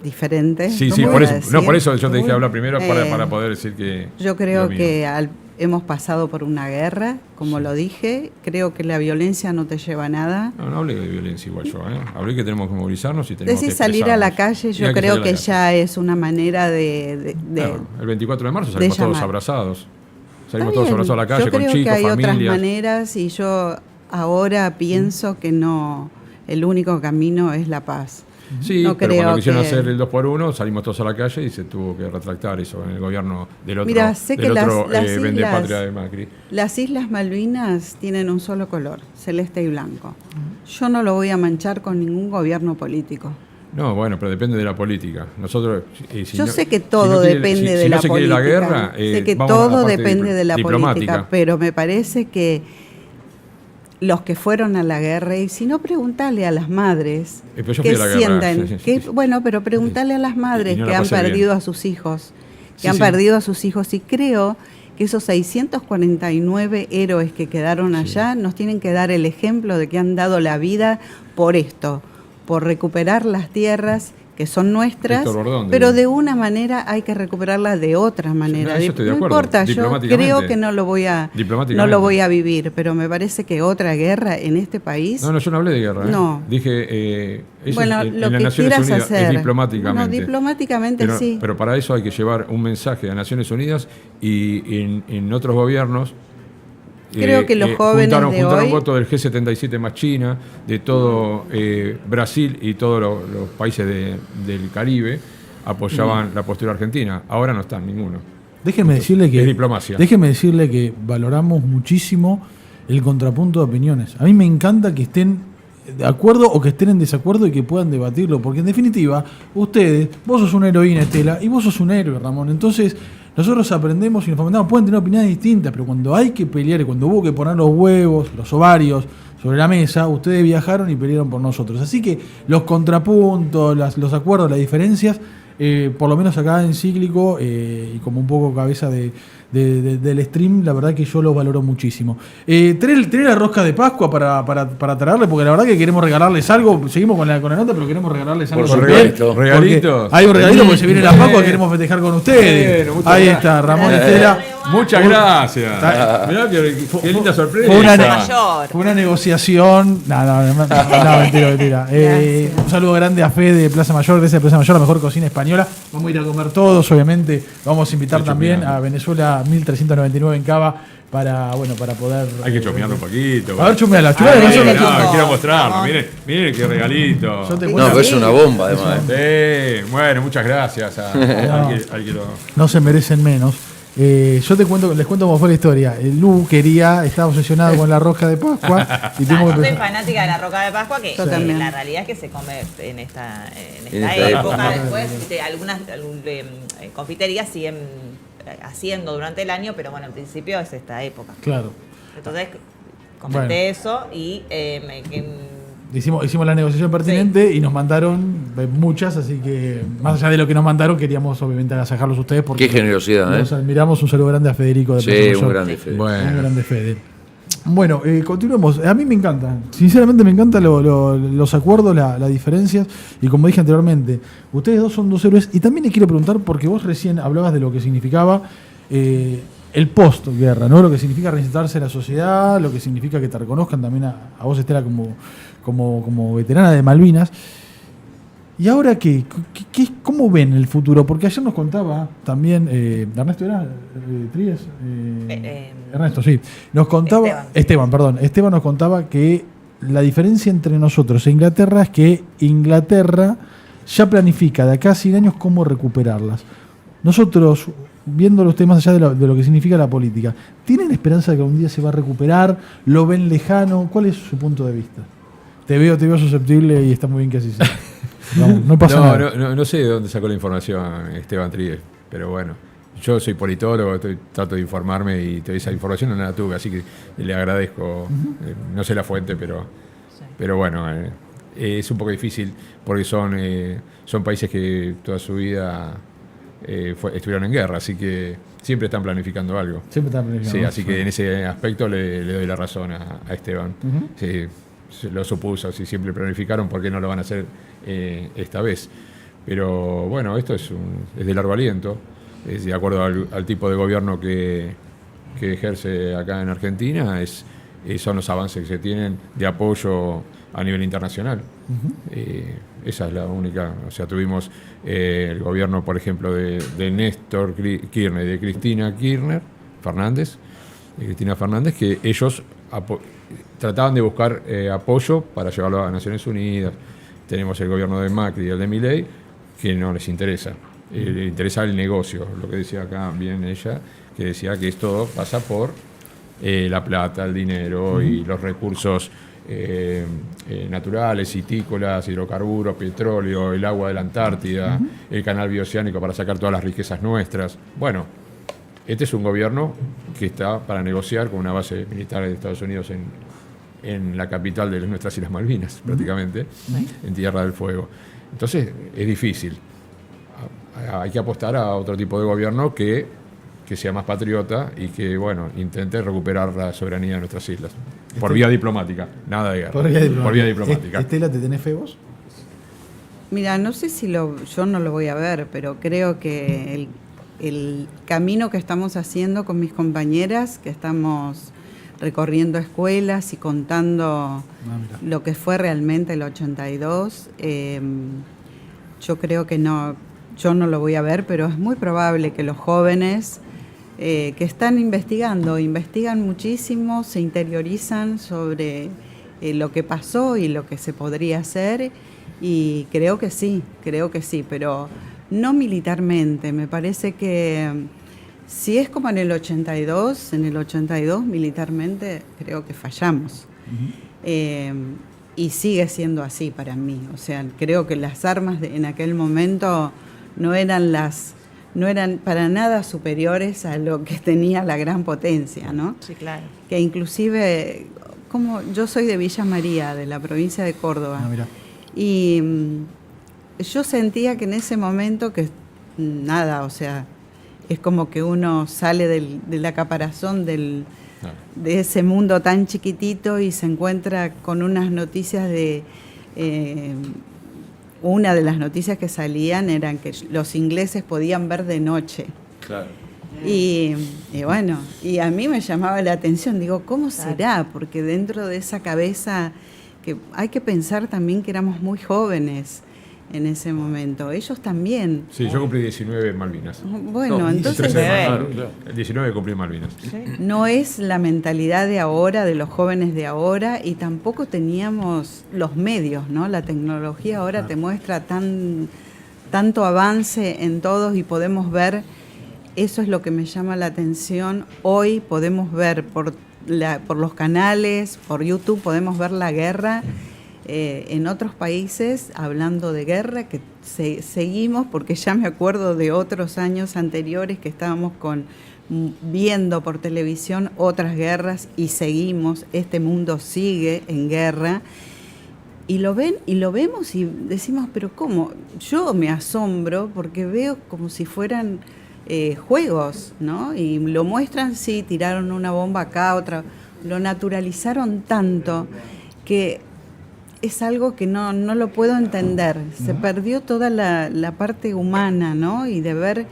diferente. Sí, No por voy a eso, no, decir. por eso yo te dije hablar primero para poder decir que... Yo creo lo mío. que hemos pasado por una guerra, como lo dije. Creo que la violencia no te lleva a nada. No hablé de violencia igual yo, ¿eh? Hablé que tenemos que movilizarnos y tenemos Decir que salir a la expresarnos. calle, Y yo hay creo salir a que la calle. ya es una manera de Claro, el 24 de marzo salimos todos llamar. abrazados. Salimos Está todos bien. abrazados a la calle yo con creo chicos, que hay otras familias. maneras y yo ahora pienso que no, el único camino es la paz. Sí, No pero creo cuando quisieron que- hacer el 2x1 salimos todos a la calle y se tuvo que retractar eso en el gobierno del otro, Mira, sé que las vendepatria de Macri. Las Islas Malvinas tienen un solo color, celeste y blanco. Yo no lo voy a manchar con ningún gobierno político. No, bueno, pero depende de la política. Nosotros, si Yo no- sé que si todo no quiere- depende si de no la se política. quiere la guerra, sé que vamos a la todo parte depende de la diplomática. política, pero me parece que los que fueron a la guerra, y si no, preguntarle a las madres Pero yo fui que a la guerra, sientan, sí. que, bueno, pero preguntarle a las madres Y no que la han pasé bien. perdido a sus hijos, Sí, han sí. perdido a sus hijos, y creo que esos 649 héroes que quedaron allá nos tienen que dar el ejemplo de que han dado la vida por esto, por recuperar las tierras que son nuestras, Héctor Bordón, pero digo. de una manera hay que recuperarlas de otra manera. eso estoy de No acuerdo, importa, yo diplomáticamente. creo que no lo voy a vivir, pero me parece que otra guerra en este país. No, yo no hablé de guerra. No. Dije, eso Bueno, en lo las que Naciones quieras Unidas hacer. es diplomáticamente. No, diplomáticamente sí. Pero para eso hay que llevar un mensaje a Naciones Unidas y en otros gobiernos. Creo que los jóvenes juntaron de hoy- votos del G77 más China, de todo Brasil y todos los países del Caribe apoyaban la postura argentina. Ahora no están ninguno. Déjeme decirle que. Es diplomacia. Déjeme decirle que valoramos muchísimo el contrapunto de opiniones. A mí me encanta que estén de acuerdo o que estén en desacuerdo y que puedan debatirlo, porque en definitiva, vos sos una heroína, Estela, y vos sos un héroe, Ramón. Entonces, nosotros aprendemos y nos fomentamos, pueden tener opiniones distintas, pero cuando hay que pelear y cuando hubo que poner los huevos, los ovarios sobre la mesa, ustedes viajaron y pelearon por nosotros. Así que los contrapuntos, los acuerdos, las diferencias, por lo menos acá en Cíclico, y como un poco cabeza del stream, la verdad que yo lo valoro muchísimo. ¿Tenés la rosca de Pascua para traerle? Porque la verdad que queremos regalarles algo. Seguimos con la nota, pero queremos regalarles algo. Por también, supuesto. porque Regalitos. hay un regalito porque se viene la Pascua, queremos festejar con ustedes. Bueno, muchas Ahí gracias. está, Ramón y Estela. Muchas gracias. Está- Mirá qué linda sorpresa. Fue una, Mayor. fue una negociación. No, mentira. Un saludo grande a Fede de Plaza Mayor, gracias a Plaza Mayor, la mejor cocina española. Vamos a ir a comer todos, obviamente. Vamos a invitar Hay también chopeando. a Venezuela 1399 en Cava para poder. Hay que chopearlo un poquito. A ver, chumeala, Ah, chumeala. mirá, nosotros. mirá. Quiero mostrarlo. Miren qué regalito. Yo te No, cuento- pero es una bomba además. Bueno, muchas gracias al que lo... No se merecen menos. Les cuento cómo fue la historia. Lu estaba obsesionado con la rosca de Pascua y Yo tuvo que soy empezar. fanática de la roca de Pascua, que Yo también. la realidad es que se come en esta esta época. época. Después, algunas confiterías siguen haciendo durante el año, pero bueno, en principio es esta época. Claro. Entonces, comenté Bueno. eso y Hicimos la negociación pertinente y nos mandaron muchas, así que más allá de lo que nos mandaron, queríamos obviamente agasajarlos ustedes porque Qué generosidad, nos ¿eh? admiramos. Un saludo grande a Federico de Sí, Plaza un Mayor. grande Fede. Un Bueno, grande Fede. Bueno, continuemos. A mí me encanta, sinceramente me encantan los acuerdos, las diferencias, y como dije anteriormente, ustedes dos son dos héroes, y también les quiero preguntar, porque vos recién hablabas de lo que significaba el post-guerra, ¿no? Lo que significa reinsertarse en la sociedad, lo que significa que te reconozcan también a vos, Estela, como veterana de Malvinas. ¿Y ahora qué? ¿Cómo ven el futuro? Porque ayer nos contaba también, Ernesto era, Tríes, Ernesto, sí. Nos contaba, Esteban nos contaba que la diferencia entre nosotros e Inglaterra es que Inglaterra ya planifica de acá a 100 años cómo recuperarlas. Nosotros, viendo los temas allá de lo que significa la política, ¿tienen esperanza de que un día se va a recuperar? ¿Lo ven lejano? ¿Cuál es su punto de vista? Te veo susceptible y está muy bien que así sea. No pasa nada. No sé de dónde sacó la información Esteban Tríguez, pero bueno, yo soy politólogo, trato de informarme y esa información no la tuve, así que le agradezco. No sé la fuente, pero bueno, es un poco difícil porque son países que toda su vida estuvieron en guerra, así que siempre están planificando algo. Siempre están planificando. Sí, así que en ese aspecto le doy la razón a Esteban. Sí, lo supuso, si siempre planificaron, ¿por qué no lo van a hacer esta vez? Pero bueno, esto es de largo aliento, es de acuerdo al tipo de gobierno que ejerce acá en Argentina, son los avances que se tienen de apoyo a nivel internacional. Esa es la única, o sea, tuvimos el gobierno, por ejemplo, de Néstor Kirchner y de Cristina Fernández, que ellos trataban de buscar apoyo para llevarlo a Naciones Unidas. Tenemos el gobierno de Macri y el de Milei, que no les interesa. Le interesa el negocio, lo que decía acá bien ella, que decía que esto pasa por la plata, el dinero y los recursos naturales, citícolas, hidrocarburos, petróleo, el agua de la Antártida, el canal bioceánico para sacar todas las riquezas nuestras. Bueno, este es un gobierno que está para negociar con una base militar de Estados Unidos en la capital de nuestras Islas Malvinas, prácticamente, en Tierra del Fuego. Entonces, es difícil. Hay que apostar a otro tipo de gobierno que sea más patriota y que, bueno, intente recuperar la soberanía de nuestras islas. Por vía diplomática, nada de guerra. Por vía diplomática. Estela, ¿te tenés fe vos? Mira, no sé si yo no lo voy a ver, pero creo que el camino que estamos haciendo con mis compañeras, que estamos recorriendo escuelas y contando lo que fue realmente el 82, yo creo que yo no lo voy a ver, pero es muy probable que los jóvenes que están investigan muchísimo, se interiorizan sobre lo que pasó y lo que se podría hacer, y creo que sí, pero no militarmente. Me parece que si es como en el 82 militarmente creo que fallamos. Y sigue siendo así para mí. O sea, creo que las armas en aquel momento no eran para nada superiores a lo que tenía la gran potencia, ¿no? Sí, claro. Que inclusive, como yo soy de Villa María, de la provincia de Córdoba, y yo sentía que en ese momento o sea, es como que uno sale de la caparazón de ese mundo tan chiquitito y se encuentra con unas noticias una de las noticias que salían eran que los ingleses podían ver de noche. Claro. Y bueno, y a mí me llamaba la atención, digo, ¿cómo será? Porque dentro de esa cabeza, que hay que pensar también que éramos muy jóvenes en ese momento, ellos también. Sí, yo cumplí 19 en Malvinas. Bueno, entonces 19 cumplí en Malvinas. no es la mentalidad de ahora, de los jóvenes de ahora, y tampoco teníamos los medios, ¿no? La tecnología ahora te muestra tanto avance en todos y podemos ver, eso es lo que me llama la atención. Hoy podemos ver por los canales, por YouTube, podemos ver la guerra. En otros países, hablando de guerra, que seguimos, porque ya me acuerdo de otros años anteriores que estábamos viendo por televisión otras guerras y seguimos, este mundo sigue en guerra, y lo vemos y decimos, pero ¿cómo? Yo me asombro porque veo como si fueran juegos, ¿no? Y lo muestran, sí, tiraron una bomba acá, otra, lo naturalizaron tanto que es algo que no lo puedo entender. Se perdió toda la parte humana, ¿no? Y de ver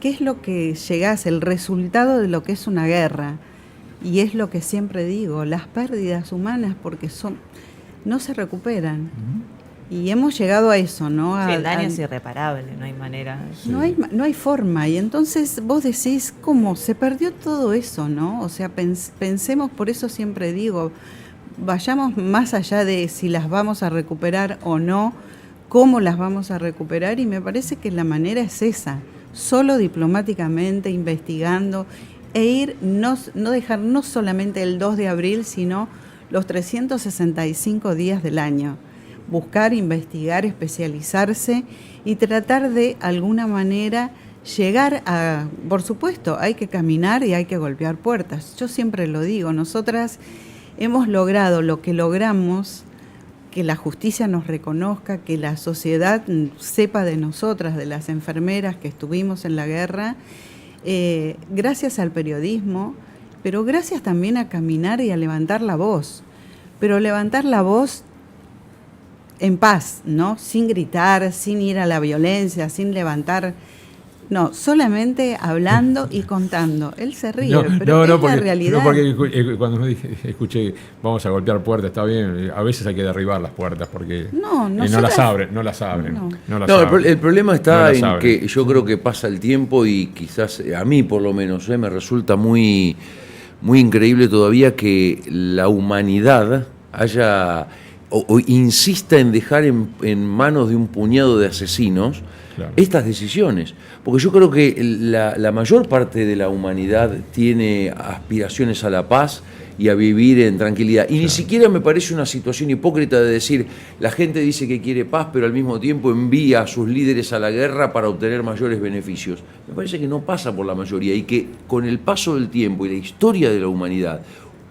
qué es lo que llegás, el resultado de lo que es una guerra. Y es lo que siempre digo, las pérdidas humanas, porque no se recuperan. Y hemos llegado a eso, ¿no? Sí, el daño es irreparable, no hay manera. Sí. No hay forma. Y entonces vos decís, ¿cómo? Se perdió todo eso, ¿no? O sea, pensemos, por eso siempre digo, vayamos más allá de si las vamos a recuperar o no, cómo las vamos a recuperar, y me parece que la manera es esa, solo diplomáticamente, investigando, e ir, no dejar no solamente el 2 de abril, sino los 365 días del año. Buscar, investigar, especializarse y tratar de alguna manera llegar a, por supuesto, hay que caminar y hay que golpear puertas. Yo siempre lo digo, nosotras hemos logrado lo que logramos, que la justicia nos reconozca, que la sociedad sepa de nosotras, de las enfermeras que estuvimos en la guerra, gracias al periodismo, pero gracias también a caminar y a levantar la voz. Pero levantar la voz en paz, ¿no? Sin gritar, sin ir a la violencia, sin levantar... No, solamente hablando y contando. Él se ríe, pero es la realidad. No, porque cuando me escuché, vamos a golpear puertas, está bien, a veces hay que derribar las puertas porque no las abren. El problema está en que yo creo que pasa el tiempo y quizás, a mí por lo menos, me resulta muy, muy increíble todavía que la humanidad haya o insista en dejar en manos de un puñado de asesinos estas decisiones. Porque yo creo que la mayor parte de la humanidad tiene aspiraciones a la paz y a vivir en tranquilidad. Y ni siquiera me parece una situación hipócrita de decir, la gente dice que quiere paz, pero al mismo tiempo envía a sus líderes a la guerra para obtener mayores beneficios. Me parece que no pasa por la mayoría y que con el paso del tiempo y la historia de la humanidad,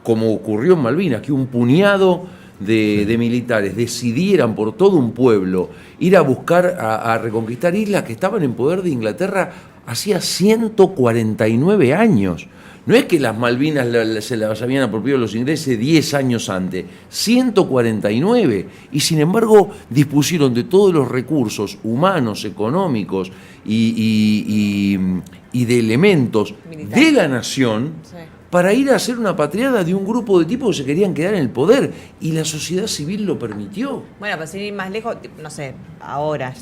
como ocurrió en Malvinas, que un puñado de militares decidieran por todo un pueblo ir a buscar, a reconquistar islas que estaban en poder de Inglaterra hacía 149 años. No es que las Malvinas se las habían apropiado los ingleses 10 años antes, 149. Y sin embargo dispusieron de todos los recursos humanos, económicos y de elementos militar de la nación, sí, para ir a hacer una patriada de un grupo de tipos que se querían quedar en el poder, y la sociedad civil lo permitió. Bueno, pero sin ir más lejos, no sé, ahora,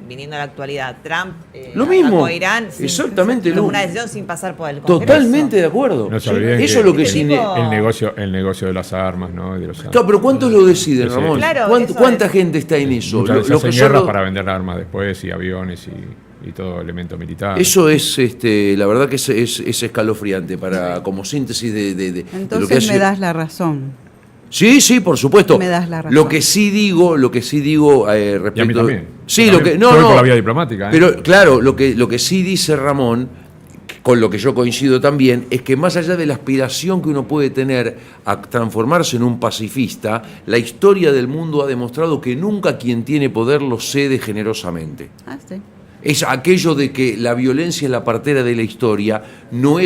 viniendo a la actualidad, Trump lo mismo, Irán, exactamente, tomó una decisión sin pasar por el Congreso. Totalmente de acuerdo. No se olviden eso es lo que el negocio de las armas, ¿no? De los claro, pero ¿cuántos lo deciden, Ramón? Claro, ¿Cuánta gente está en eso? Muchas veces hacen guerras para vender armas después, y aviones y todo elemento militar. Eso es, la verdad que es escalofriante como síntesis de entonces lo que me das la razón. Sí, por supuesto. Me das la razón. Lo que sí digo respecto. Y a mí también. Sí, por la vía diplomática. Pero claro, lo que sí dice Ramón, con lo que yo coincido también, es que más allá de la aspiración que uno puede tener a transformarse en un pacifista, la historia del mundo ha demostrado que nunca quien tiene poder lo cede generosamente. Sí. Es aquello de que la violencia es la partera de la historia, no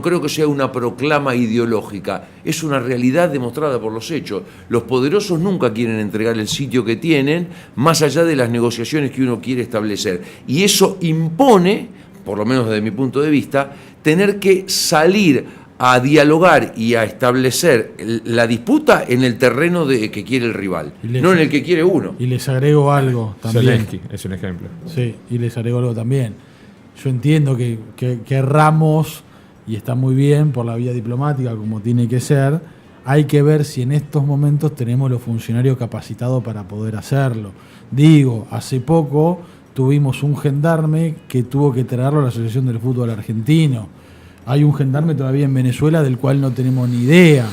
creo que sea una proclama ideológica, es una realidad demostrada por los hechos. Los poderosos nunca quieren entregar el sitio que tienen, más allá de las negociaciones que uno quiere establecer. Y eso impone, por lo menos desde mi punto de vista, tener que salir a dialogar y a establecer la disputa en el terreno que quiere el rival, no en el que quiere uno. Y les agrego algo también. Zelensky es un ejemplo. Sí, y les agrego algo también. Yo entiendo que erramos, y está muy bien por la vía diplomática, como tiene que ser. Hay que ver si en estos momentos tenemos los funcionarios capacitados para poder hacerlo. Digo, hace poco tuvimos un gendarme que tuvo que traerlo a la Asociación del Fútbol Argentino. Hay un gendarme todavía en Venezuela del cual no tenemos ni idea.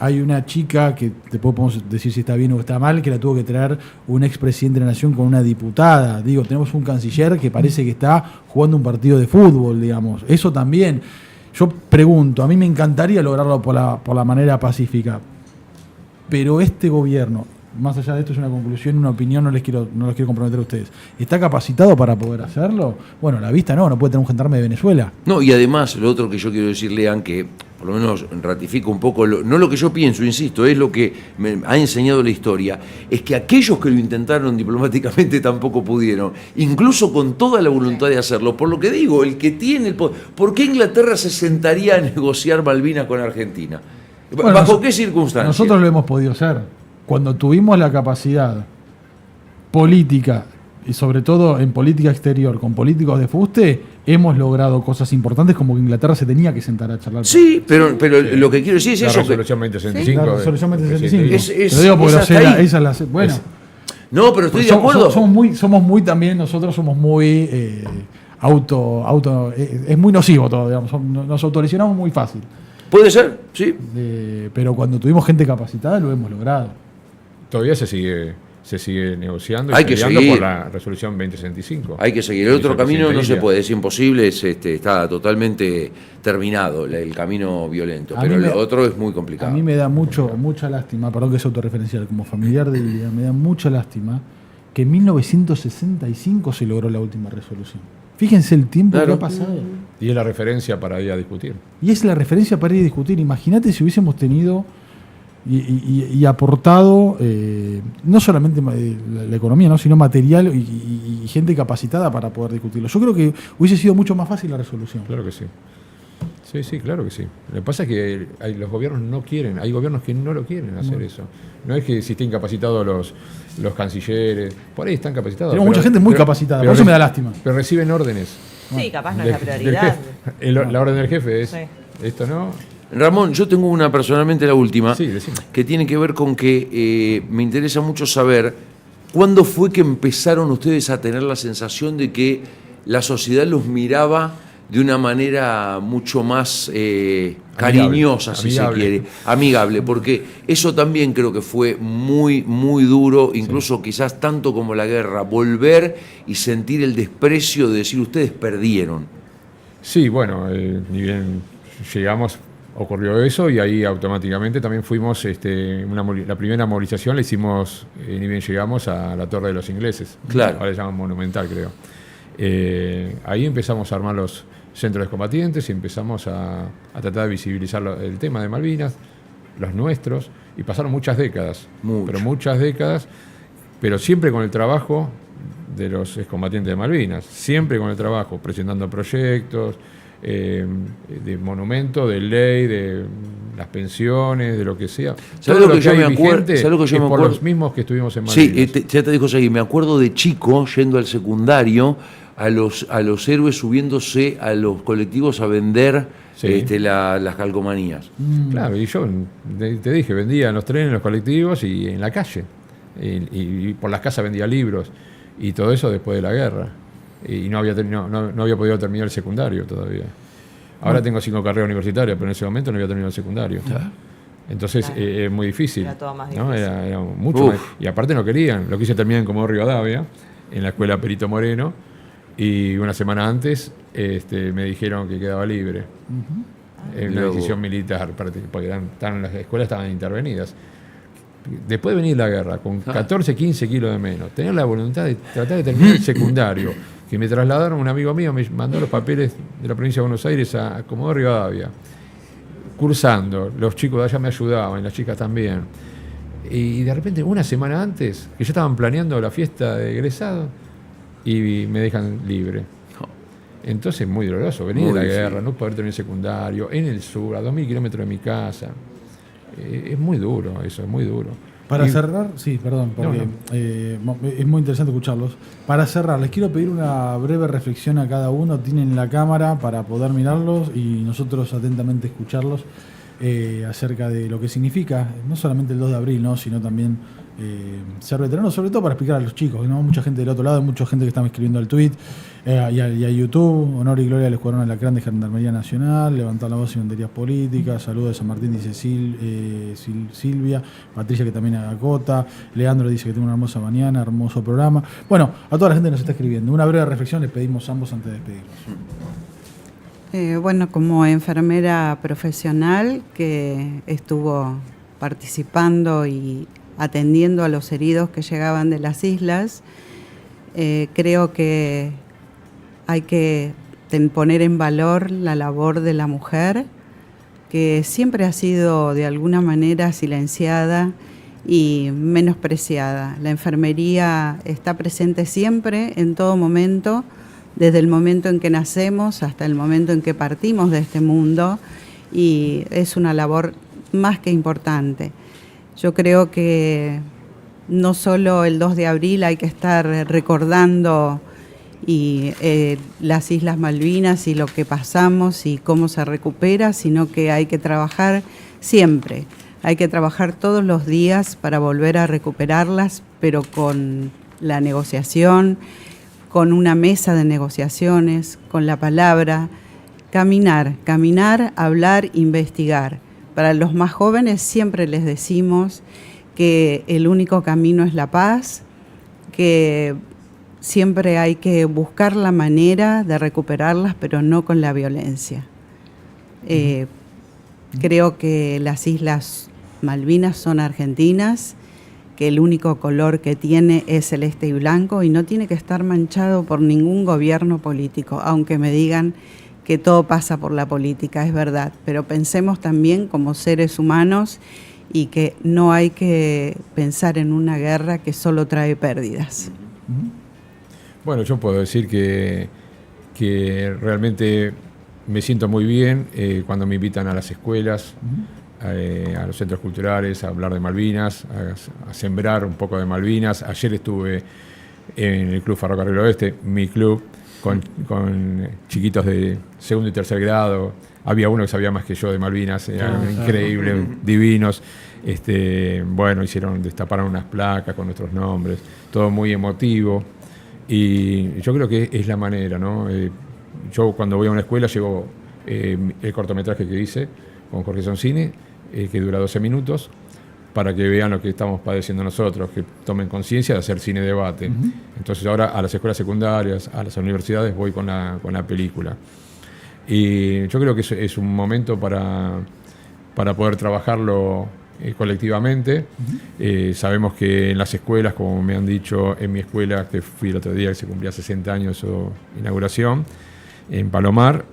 Hay una chica que te podemos decir si está bien o está mal, que la tuvo que traer un expresidente de la Nación con una diputada. Digo, tenemos un canciller que parece que está jugando un partido de fútbol, digamos. Eso también. Yo pregunto, a mí me encantaría lograrlo por la manera pacífica, pero este gobierno, más allá de esto es una conclusión, una opinión, no los quiero comprometer a ustedes, ¿está capacitado para poder hacerlo? Bueno, la vista no puede tener un gendarme de Venezuela. No, y además, lo otro que yo quiero decirle, que por lo menos ratifico un poco, no lo que yo pienso, insisto, es lo que me ha enseñado la historia, es que aquellos que lo intentaron diplomáticamente tampoco pudieron, incluso con toda la voluntad de hacerlo. Por lo que digo, el que tiene el poder, ¿por qué Inglaterra se sentaría a negociar Malvinas con Argentina? Bueno, ¿Bajo qué circunstancias? Nosotros lo hemos podido hacer. Cuando tuvimos la capacidad política y sobre todo en política exterior, con políticos de fuste, hemos logrado cosas importantes como que Inglaterra se tenía que sentar a charlar. Sí, pero lo que quiero decir es La eso. resolución 2065. La resolución 2065. Es- Lo digo porque es hasta ahí. esa es la... Bueno, No, pero estoy de acuerdo. somos muy también, nosotros somos muy es muy nocivo todo, digamos, nos autolesionamos muy fácil. Puede ser, sí. Pero cuando tuvimos gente capacitada lo hemos logrado. Todavía se sigue negociando y Hay que peleando seguir. por la resolución 2065. Hay que seguir. El otro Hizo camino no se presidente puede, es imposible, está totalmente terminado el camino violento. A Pero mí el me- otro es muy A complicado. mí me da mucha lástima, perdón que es autorreferencial, como familiar de Lidia, me da mucha lástima que en 1965 se logró la última resolución. Fíjense el tiempo Claro. que ha pasado. Y es la referencia para ir a discutir. Y es la referencia para ir a discutir. Imagínate si hubiésemos tenido y aportado no solamente la economía, ¿no? sino material y gente capacitada para poder discutirlo. Yo creo que hubiese sido mucho más fácil la resolución. Claro que sí. Sí, claro que sí. Lo que pasa es que los gobiernos no quieren, hay gobiernos que no lo quieren hacer eso. No es que si estén capacitados los cancilleres, por ahí están capacitados. Tenemos mucha gente muy capacitada, por eso me da lástima. Pero reciben órdenes. Sí, capaz no es la del prioridad. jefe. La orden del jefe es, Sí. esto no. Ramón, yo tengo una personalmente, la última, Sí, decime. que tiene que ver con que me interesa mucho saber cuándo fue que empezaron ustedes a tener la sensación de que la sociedad los miraba de una manera mucho más cariñosa, si amigable. se quiere, amigable, porque eso también creo que fue muy, muy duro, incluso quizás tanto como la guerra, volver y sentir el desprecio de decir ustedes perdieron. Sí, bueno, ni bien llegamos, ocurrió eso y ahí automáticamente también fuimos, la primera movilización la hicimos, ni bien llegamos a la Torre de los Ingleses. Claro. Ahora le llaman Monumental, creo. Ahí empezamos a armar los centros de combatientes y empezamos a tratar de visibilizar el tema de Malvinas, los nuestros, y pasaron muchas décadas, pero siempre con el trabajo de los excombatientes de Malvinas, siempre con el trabajo, presentando proyectos, de monumento, de ley, de las pensiones, de lo que sea. ¿Sabes Todo lo que yo hay me acuerdo? vigente ¿Sabes lo que yo es me por acuerdo? los mismos que estuvimos en Malvinas. Sí, ya te digo, Seguí, me acuerdo de chico yendo al secundario a los héroes subiéndose a los colectivos a vender Sí. las calcomanías. Claro, y yo te dije, vendía en los trenes, en los colectivos y en la calle. Y por las casas vendía libros. Y todo eso después de la guerra. Y no había podido terminar el secundario todavía. Ahora tengo 5 carreras universitarias, pero en ese momento no había terminado el secundario. Entonces Claro. Es muy difícil. Era todo más ¿no? difícil. Era mucho Uf. más. Y aparte no querían. Lo quise terminar en Comodoro Rivadavia, en la escuela Perito Moreno. Y una semana antes me dijeron que quedaba libre. En una Luego. decisión militar, porque las escuelas estaban intervenidas. Después de venir la guerra, con 14, 15 kilos de menos, tener la voluntad de tratar de terminar el secundario, que me trasladaron, un amigo mío me mandó los papeles de la provincia de Buenos Aires a Comodoro Rivadavia, cursando, los chicos de allá me ayudaban, las chicas también. Y de repente, una semana antes, que ya estaban planeando la fiesta de egresado, y me dejan libre. Entonces, muy doloroso, venir de la guerra, no poder terminar el secundario, en el sur, a 2000 kilómetros de mi casa. Es muy duro eso, es muy duro. Para Y- cerrar, sí, perdón, porque es muy interesante escucharlos. Para cerrar, les quiero pedir una breve reflexión a cada uno. Tienen la cámara para poder mirarlos y nosotros atentamente escucharlos acerca de lo que significa, no solamente el 2 de abril, ¿no? sino también ser veterano, sobre todo para explicar a los chicos, ¿no? Mucha gente del otro lado, mucha gente que está escribiendo al tweet y a YouTube. Honor y gloria al Escuadrón Alacrán de Gendarmería Nacional, levantar la voz y banderías políticas. Saludos de San Martín, dice Silvia. Patricia, que también acota. Leandro dice que tiene una hermosa mañana, hermoso programa. Bueno, a toda la gente que nos está escribiendo, una breve reflexión les pedimos ambos antes de despedirnos. Bueno, como enfermera profesional que estuvo participando y atendiendo a los heridos que llegaban de las islas, creo que hay que poner en valor la labor de la mujer, que siempre ha sido de alguna manera silenciada y menospreciada. La enfermería está presente siempre, en todo momento, desde el momento en que nacemos hasta el momento en que partimos de este mundo, y es una labor más que importante. Yo creo que no solo el 2 de abril hay que estar recordando las Islas Malvinas y lo que pasamos y cómo se recupera, sino que hay que trabajar siempre. Hay que trabajar todos los días para volver a recuperarlas, pero con la negociación, con una mesa de negociaciones, con la palabra, caminar, hablar, investigar. Para los más jóvenes siempre les decimos que el único camino es la paz, que siempre hay que buscar la manera de recuperarlas, pero no con la violencia. Creo que las Islas Malvinas son argentinas, que el único color que tiene es celeste y blanco y no tiene que estar manchado por ningún gobierno político, aunque me digan que todo pasa por la política, es verdad, pero pensemos también como seres humanos y que no hay que pensar en una guerra que solo trae pérdidas. Bueno, yo puedo decir que realmente me siento muy bien cuando me invitan a las escuelas, a los centros culturales, a hablar de Malvinas, a sembrar un poco de Malvinas. Ayer estuve en el Club Ferrocarril Oeste, mi club, con chiquitos de segundo y tercer grado. Había uno que sabía más que yo de Malvinas, eran increíbles, divinos. Bueno, destaparon unas placas con nuestros nombres, todo muy emotivo. Y yo creo que es la manera, ¿no? Yo cuando voy a una escuela llevo el cortometraje que hice con Jorge Sonsini, que dura 12 minutos, para que vean lo que estamos padeciendo nosotros, que tomen conciencia de hacer cine-debate. Entonces ahora a las escuelas secundarias, a las universidades voy con la película. Y yo creo que es un momento para poder trabajarlo colectivamente. Sabemos que en las escuelas, como me han dicho en mi escuela, que fui el otro día, que se cumplía 60 años su inauguración, en Palomar,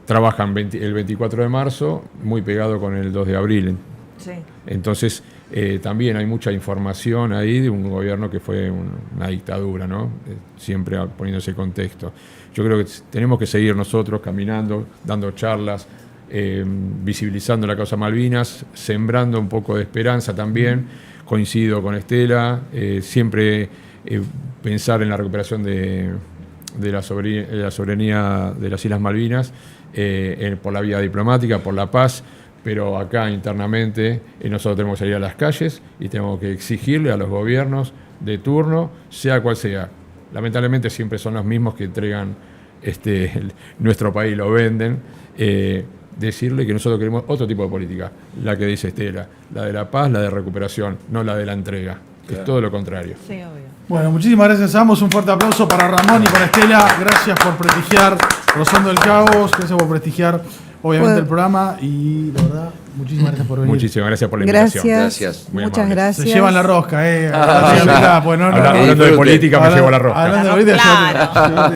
trabajan el 24 de marzo, muy pegado con el 2 de abril. Sí. Entonces, también hay mucha información ahí de un gobierno que fue una dictadura, ¿no? Siempre poniendo ese contexto. Yo creo que tenemos que seguir nosotros caminando, dando charlas, visibilizando la causa Malvinas, sembrando un poco de esperanza también. Coincido con Estela, siempre pensar en la recuperación de la soberanía de las Islas Malvinas, por la vía diplomática, por la paz, pero acá internamente nosotros tenemos que salir a las calles y tenemos que exigirle a los gobiernos de turno, sea cual sea. Lamentablemente siempre son los mismos que entregan nuestro país, lo venden. Decirle que nosotros queremos otro tipo de política, la que dice Estela, la de la paz, la de recuperación, no la de la entrega. Claro. Es todo lo contrario. Sí, obvio. Bueno, muchísimas gracias a ambos. Un fuerte aplauso para Ramón y para Estela. Gracias por prestigiar Rozando el Caos. Gracias por prestigiar, obviamente, el programa. Y la verdad, muchísimas gracias por venir. Muchísimas gracias por la invitación. Gracias. Muchas gracias. Se llevan la rosca, Hablando de política, me llevo la rosca. Hablando de política, Claro.